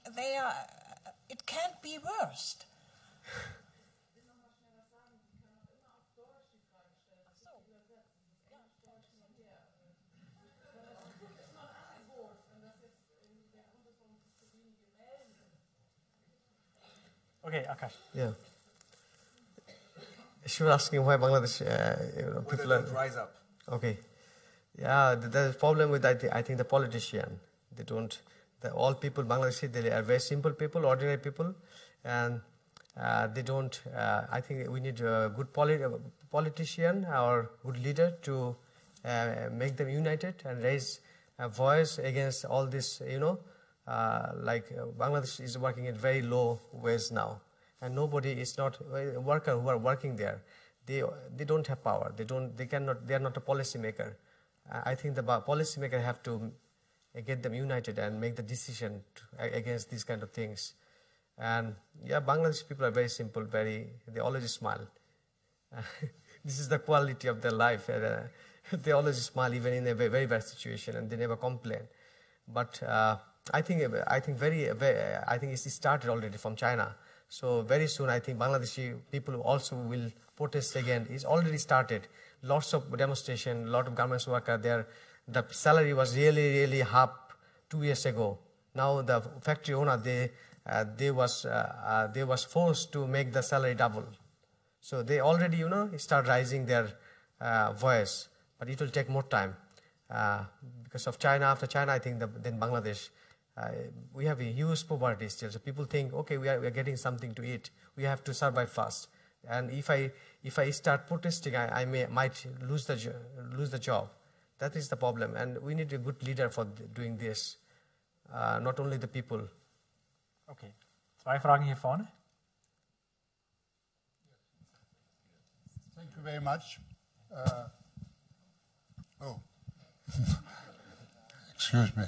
it can't be worse. Okay, Akash. Yeah. She was asking why Bangladesh people are rise up. Okay. Yeah, the problem with I think the politician. They don't. All people Bangladeshi, they are very simple people, ordinary people, and they don't. I think we need a good politician or good leader to make them united and raise a voice against all this. Bangladesh is working at very low wage now, and nobody is not worker who are working there. They don't have power. They cannot. They are not a policy maker. I think the policy maker have to get them united and make the decision against these kind of things. And yeah, Bangladeshi people are very simple. They always smile. This is the quality of their life. They always smile even in a very bad situation, and they never complain. But I think it started already from China. So very soon, I think Bangladeshi people also will protest again. It's already started. Lots of demonstration, lot of garments worker there. The salary was really up 2 years ago. Now the factory owner they was forced to make the salary double. So they already start raising their voice, but it will take more time. Because of China, after China, I think then Bangladesh, we have a huge poverty still. So people think, okay, we are getting something to eat. We have to survive fast. And if I start protesting, I might lose the job. That is the problem. And we need a good leader for doing this, not only the people. Okay. 2 Fragen hier vorne. Thank you very much. Excuse me.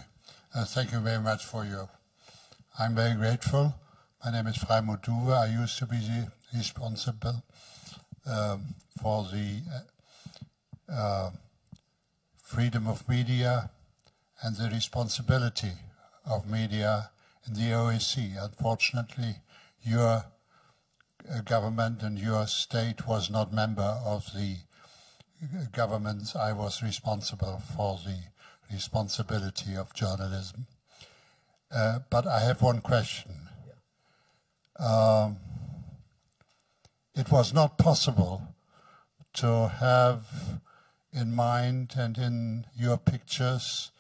Thank you very much for your. I'm very grateful. My name is Freimut Duwe. I used to be the responsible for the freedom of media and the responsibility of media in the OSCE. Unfortunately, your government and your state was not member of the governments. I was responsible for the responsibility of journalism. But I have one question. It was not possible to have in mind and in your pictures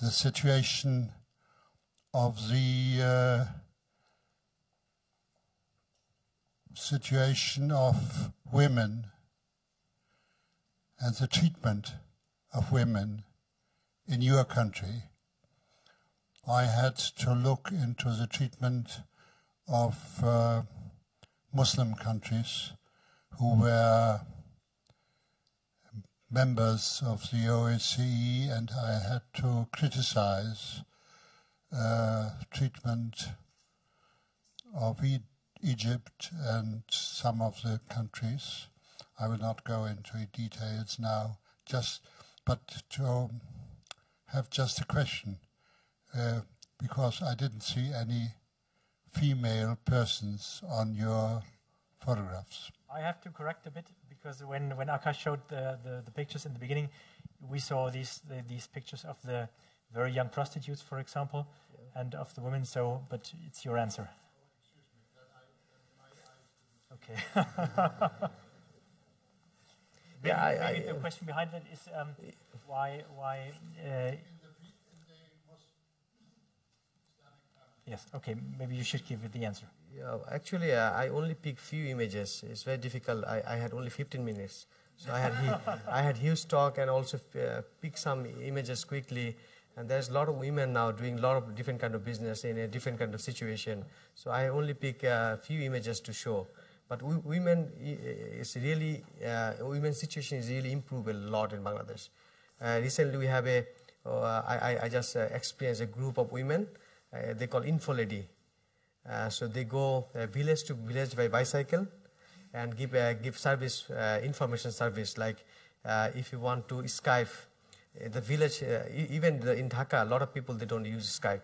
the situation of the situation of women and the treatment of women in your country. I had to look into the treatment of Muslim countries who were members of the OSCE, and I had to criticize treatment of Egypt and some of the countries. I will not go into details now, but to have just a question, because I didn't see any female persons on your photographs. I have to correct a bit, because when Akash showed the pictures in the beginning, we saw these pictures of the very young prostitutes, for example, and of the women. So, but it's your answer. Okay. Maybe the question behind that is why. Yes. Okay. Maybe you should give it the answer. Yeah, actually, I only pick few images. It's very difficult. I had only 15 minutes, so I had huge talk and also pick some images quickly. And there's a lot of women now doing a lot of different kind of business in a different kind of situation. So I only pick a few images to show. But women's situation is really improved a lot in Bangladesh. Recently, we have I just experienced a group of women. They call Info Lady. So they go village to village by bicycle and give service, information service. Like if you want to Skype, the village, even in Dhaka, a lot of people, they don't use Skype.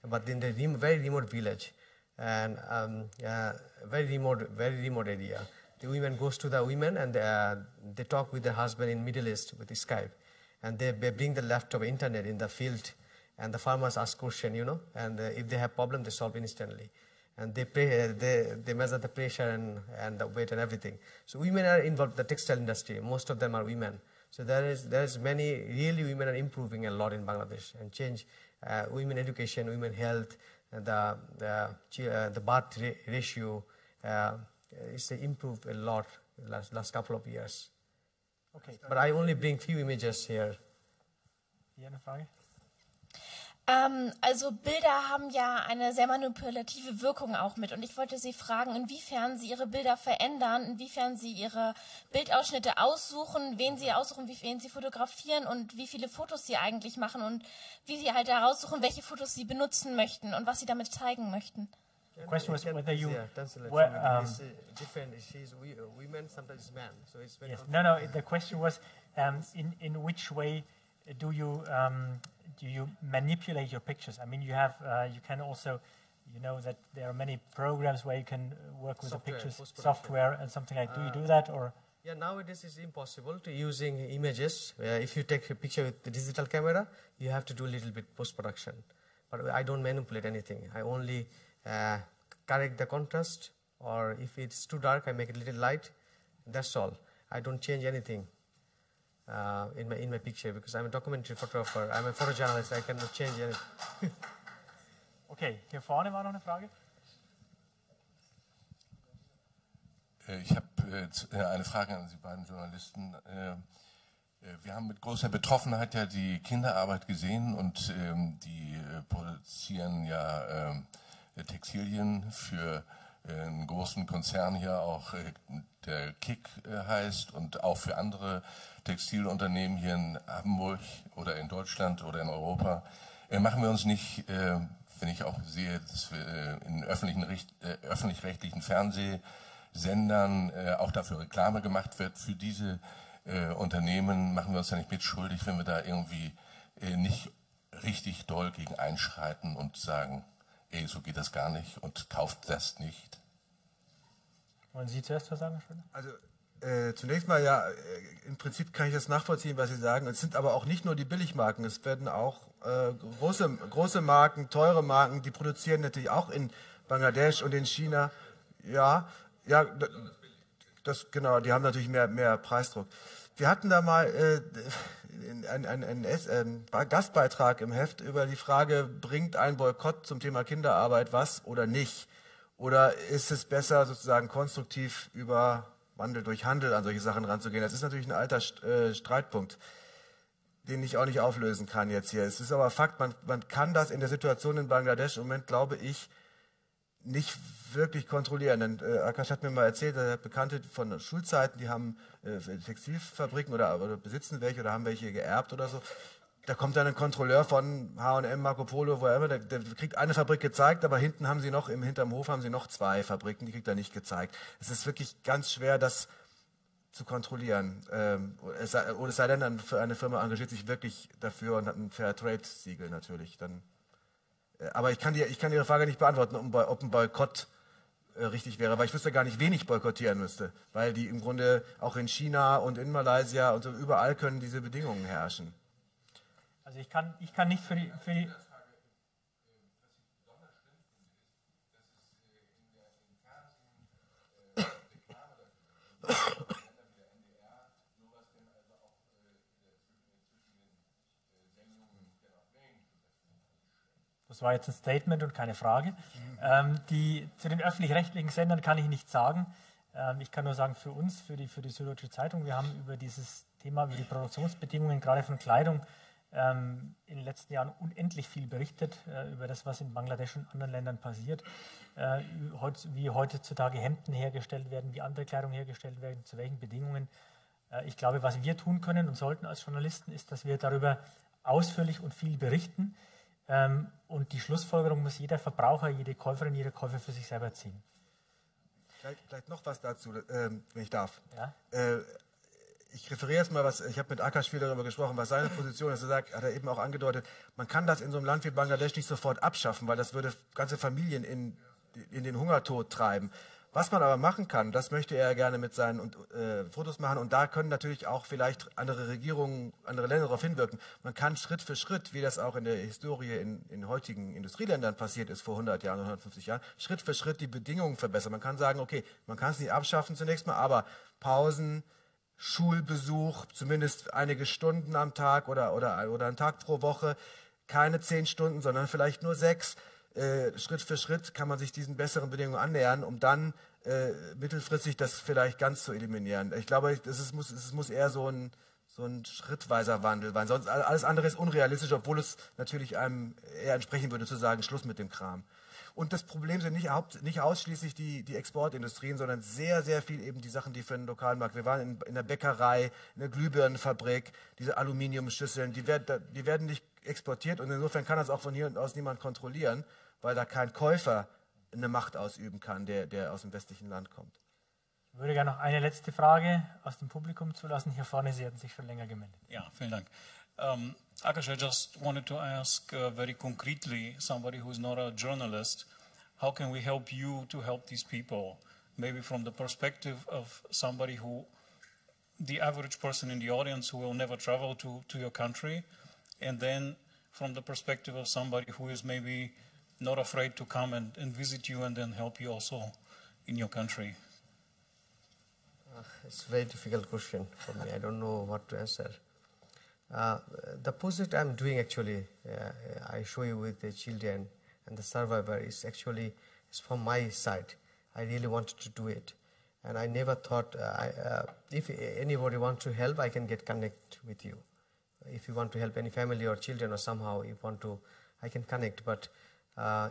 But in the very remote village and very remote area, the women goes to the women and they talk with their husband in Middle East with Skype. And they bring the laptop internet in the field. And the farmers ask questions, and if they have problem, they solve instantly. And they measure the pressure and the weight and everything. So women are involved in the textile industry. Most of them are women. So there is many, really women are improving a lot in Bangladesh and change women education, women health, the birth ratio. It's improved a lot in the last couple of years. Okay. But I only bring few images here. Hier eine Frage? Also Bilder haben ja eine sehr manipulative Wirkung auch mit. Und ich wollte Sie fragen, inwiefern Sie Ihre Bilder verändern, inwiefern Sie Ihre Bildausschnitte aussuchen, wen Sie aussuchen, wen Sie fotografieren und wie viele Fotos Sie eigentlich machen und wie Sie halt heraussuchen, welche Fotos Sie benutzen möchten und was Sie damit zeigen möchten. The question was whether you different. She's women, sometimes men. So it's very yes. No. The question was in which way do you manipulate your pictures? I mean, you have you can also, that there are many programs where you can work with software, the pictures, software and something like. Do you do that or? Yeah, nowadays it's impossible to using images. If you take a picture with the digital camera, you have to do a little bit post-production. But I don't manipulate anything. I only correct the contrast, or if it's too dark, I make it a little light. That's all. I don't change anything. in my picture because I'm a documentary photographer. I'm a photojournalist. I cannot change anything. Okay, hier vorne war noch eine Frage. Ich habe eine Frage an Sie beiden Journalisten. Wir haben mit großer Betroffenheit ja die Kinderarbeit gesehen und die produzieren ja Textilien für einen großen Konzern hier, auch der Kick heißt, und auch für andere Textilunternehmen hier in Hamburg oder in Deutschland oder in Europa. Machen wir uns nicht, wenn ich auch sehe, dass wir in öffentlich-rechtlichen Fernsehsendern auch dafür Reklame gemacht wird für diese Unternehmen, machen wir uns da nicht mitschuldig, wenn wir da irgendwie nicht richtig doll gegen einschreiten und sagen, so geht das gar nicht und kauft das nicht. Wollen Sie zuerst was sagen, Schröder? Also zunächst mal, ja, im Prinzip kann ich das nachvollziehen, was Sie sagen. Es sind aber auch nicht nur die Billigmarken, es werden auch große Marken, teure Marken, die produzieren natürlich auch in Bangladesch und in China. Ja, genau, die haben natürlich mehr Preisdruck. Wir hatten da mal einen Gastbeitrag im Heft über die Frage, bringt ein Boykott zum Thema Kinderarbeit was oder nicht? Oder ist es besser, sozusagen konstruktiv über Wandel durch Handel an solche Sachen ranzugehen? Das ist natürlich ein alter Streitpunkt, den ich auch nicht auflösen kann jetzt hier. Es ist aber Fakt, man kann das in der Situation in Bangladesch im Moment, glaube ich, nicht wirklich kontrollieren. Denn Akash hat mir mal erzählt, er hat Bekannte von Schulzeiten, die haben Textilfabriken oder besitzen welche oder haben welche geerbt oder so. Da kommt dann ein Kontrolleur von H&M, Marco Polo, wo immer, der kriegt eine Fabrik gezeigt, aber hinten haben sie noch, hinterm Hof haben sie noch 2 Fabriken, die kriegt er nicht gezeigt. Es ist wirklich ganz schwer, das zu kontrollieren. Es sei denn, eine Firma engagiert sich wirklich dafür und hat ein Fair-Trade-Siegel natürlich. Aber ich kann Ihre Frage nicht beantworten, ob ein Boykott richtig wäre, weil ich wüsste gar nicht, wen ich boykottieren müsste, weil die im Grunde auch in China und in Malaysia und so überall können diese Bedingungen herrschen. Also ich kann nicht für die Das war jetzt ein Statement und keine Frage. Zu den öffentlich-rechtlichen Sendern kann ich nichts sagen. Ich kann nur sagen, für uns, für die Süddeutsche Zeitung, wir haben über dieses Thema, über die Produktionsbedingungen, gerade von Kleidung, in den letzten Jahren unendlich viel berichtet, über das, was in Bangladesch und anderen Ländern passiert, wie heutzutage Hemden hergestellt werden, wie andere Kleidung hergestellt werden, zu welchen Bedingungen. Ich glaube, was wir tun können und sollten als Journalisten, ist, dass wir darüber ausführlich und viel berichten. Und die Schlussfolgerung muss jeder Verbraucher, jede Käuferin, jeder Käufer für sich selber ziehen. Vielleicht noch was dazu, wenn ich darf. Ja? Ich referiere jetzt mal, ich habe mit Akash viel darüber gesprochen, was seine Position ist. Er sagt, hat er eben auch angedeutet, man kann das in so einem Land wie Bangladesch nicht sofort abschaffen, weil das würde ganze Familien in den Hungertod treiben. Was man aber machen kann, das möchte er gerne mit seinen Fotos machen, und da können natürlich auch vielleicht andere Regierungen, andere Länder darauf hinwirken. Man kann Schritt für Schritt, wie das auch in der Historie in heutigen Industrieländern passiert ist, vor 100 Jahren oder 150 Jahren, Schritt für Schritt die Bedingungen verbessern. Man kann sagen, okay, man kann es nicht abschaffen zunächst mal, aber Pausen, Schulbesuch, zumindest einige Stunden am Tag oder einen Tag pro Woche, keine 10 Stunden, sondern vielleicht nur 6. Schritt für Schritt kann man sich diesen besseren Bedingungen annähern, um dann mittelfristig das vielleicht ganz zu eliminieren. Ich glaube, es muss eher so ein schrittweiser Wandel sein. Sonst alles andere ist unrealistisch, obwohl es natürlich einem eher entsprechen würde, zu sagen, Schluss mit dem Kram. Und das Problem sind nicht ausschließlich die Exportindustrien, sondern sehr, sehr viel eben die Sachen, die für den lokalen Markt. Wir waren in der Bäckerei, in der Glühbirnenfabrik, diese Aluminiumschüsseln, die werden nicht exportiert, und insofern kann das auch von hier aus niemand kontrollieren, weil da kein Käufer eine Macht ausüben kann, der aus dem westlichen Land kommt. Ich würde gerne noch eine letzte Frage aus dem Publikum zulassen. Hier vorne, Sie hatten sich schon länger gemeldet. Ja, vielen Dank. Akash, I just wanted to ask very concretely, somebody who's not a journalist, how can we help you to help these people? Maybe from the perspective of somebody the average person in the audience who will never travel to your country, and then from the perspective of somebody who is maybe not afraid to come and visit you and then help you also in your country. It's a very difficult question for me. I don't know what to answer. The project I'm doing actually, I show you with the children and the survivor is actually from my side. I really wanted to do it. And I never thought, if anybody wants to help, I can get connect with you. If you want to help any family or children or somehow you want to, I can connect. But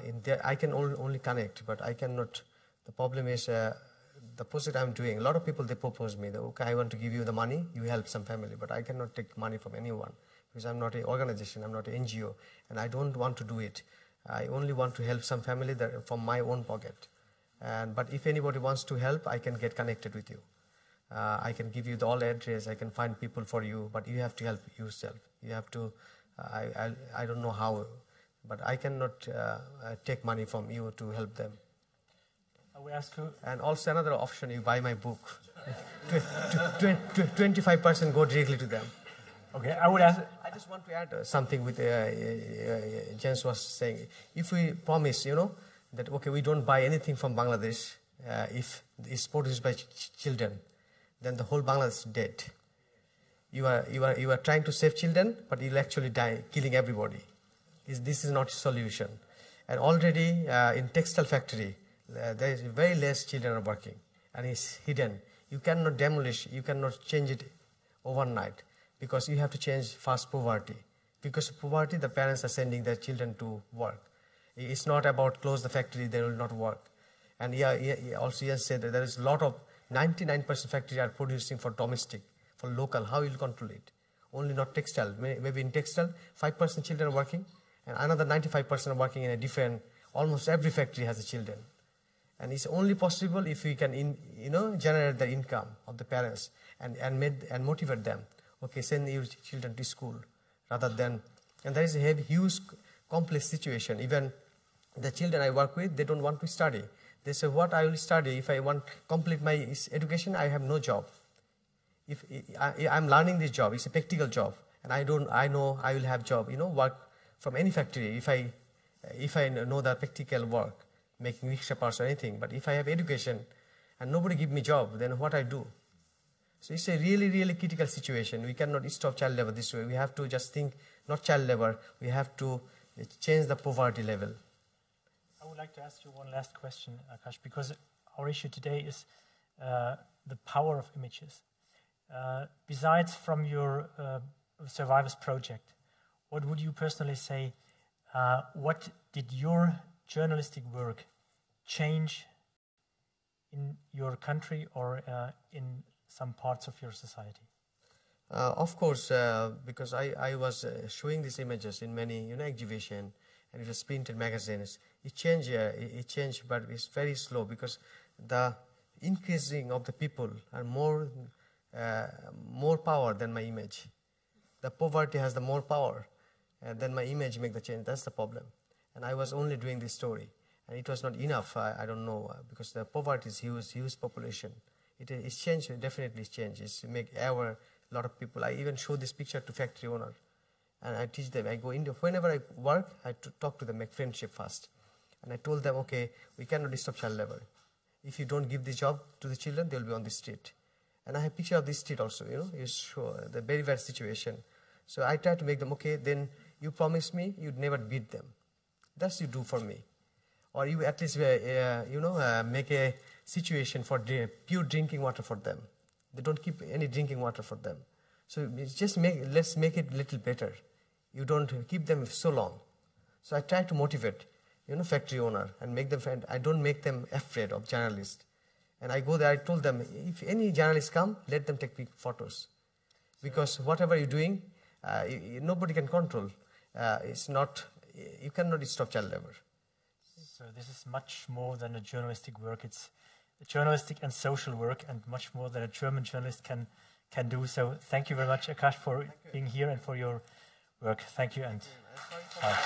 in there, I can only connect, but I cannot. The problem is the project I'm doing. A lot of people, they propose me, that, okay, I want to give you the money, you help some family, but I cannot take money from anyone because I'm not an organization, I'm not an NGO, and I don't want to do it. I only want to help some family that, from my own pocket. But if anybody wants to help, I can get connected with you. I can give you the all address, I can find people for you, but you have to help yourself. You have to, I don't know how, but I cannot take money from you to help them. We ask you. And also another option, you buy my book. 25% go directly to them. Okay, I would ask. I just want to add something with Jens was saying. If we promise, that okay, we don't buy anything from Bangladesh, if it's produced by children, then the whole Bangladesh is dead. You are trying to save children, but you'll actually die, killing everybody. This is not a solution. And already in textile factory, there is very less children are working, and it's hidden. You cannot demolish, you cannot change it overnight, because you have to change first poverty. Because of poverty, the parents are sending their children to work. It's not about close the factory, they will not work. And also Jens said that there is a lot of 99% factories are producing for domestic, for local. How will you control it? Only not textile. Maybe in textile, 5% children are working, and another 95% are working in a different. Almost every factory has a children. And it's only possible if we can, generate the income of the parents and motivate them. Okay, send your children to school rather than. And there is a huge, complex situation. Even the children I work with, they don't want to study. They say, "What I will study if I want to complete my education? I have no job. If I'm learning this job, it's a practical job, and I know I will have job. Work from any factory if I know the practical work." Making rickshaw parts or anything, but if I have education and nobody give me job, then what I do? So it's a really, really critical situation. We cannot stop child labor this way. We have to just think, not child labor, we have to change the poverty level. I would like to ask you one last question, Akash, because our issue today is the power of images. Besides from your Survivors project, what would you personally say, what did your journalistic work change in your country or in some parts of your society? Of course, because I was showing these images in many exhibitions, and it was printed magazines. It changed, but it's very slow because the increasing of the people are more power than my image. The poverty has the more power than my image make the change. That's the problem. And I was only doing this story, and it was not enough. I don't know, because the poverty is huge population. It's changed, definitely changed. It's make a lot of people. I even show this picture to factory owner, and I teach them. I go into whenever I work, I talk to them, make friendship first, and I told them, okay, we cannot stop child labor. If you don't give the job to the children, they will be on the street. And I have picture of this street also. You show the very bad situation. So I try to make them, okay. Then you promise me you'd never beat them. That's you do for me, or you at least make a situation for pure drinking water for them. They don't keep any drinking water for them. So just let's make it a little better. You don't keep them so long. So I try to motivate, factory owner and make them friend. I don't make them afraid of journalists. And I go there. I told them, if any journalists come, let them take photos, because whatever you're doing, nobody can control. It's not. You cannot stop child labor. So this is much more than a journalistic work. It's a journalistic and social work, and much more than a German journalist can do. So thank you very much, Akash, for being here and for your work. Thank you, and bye.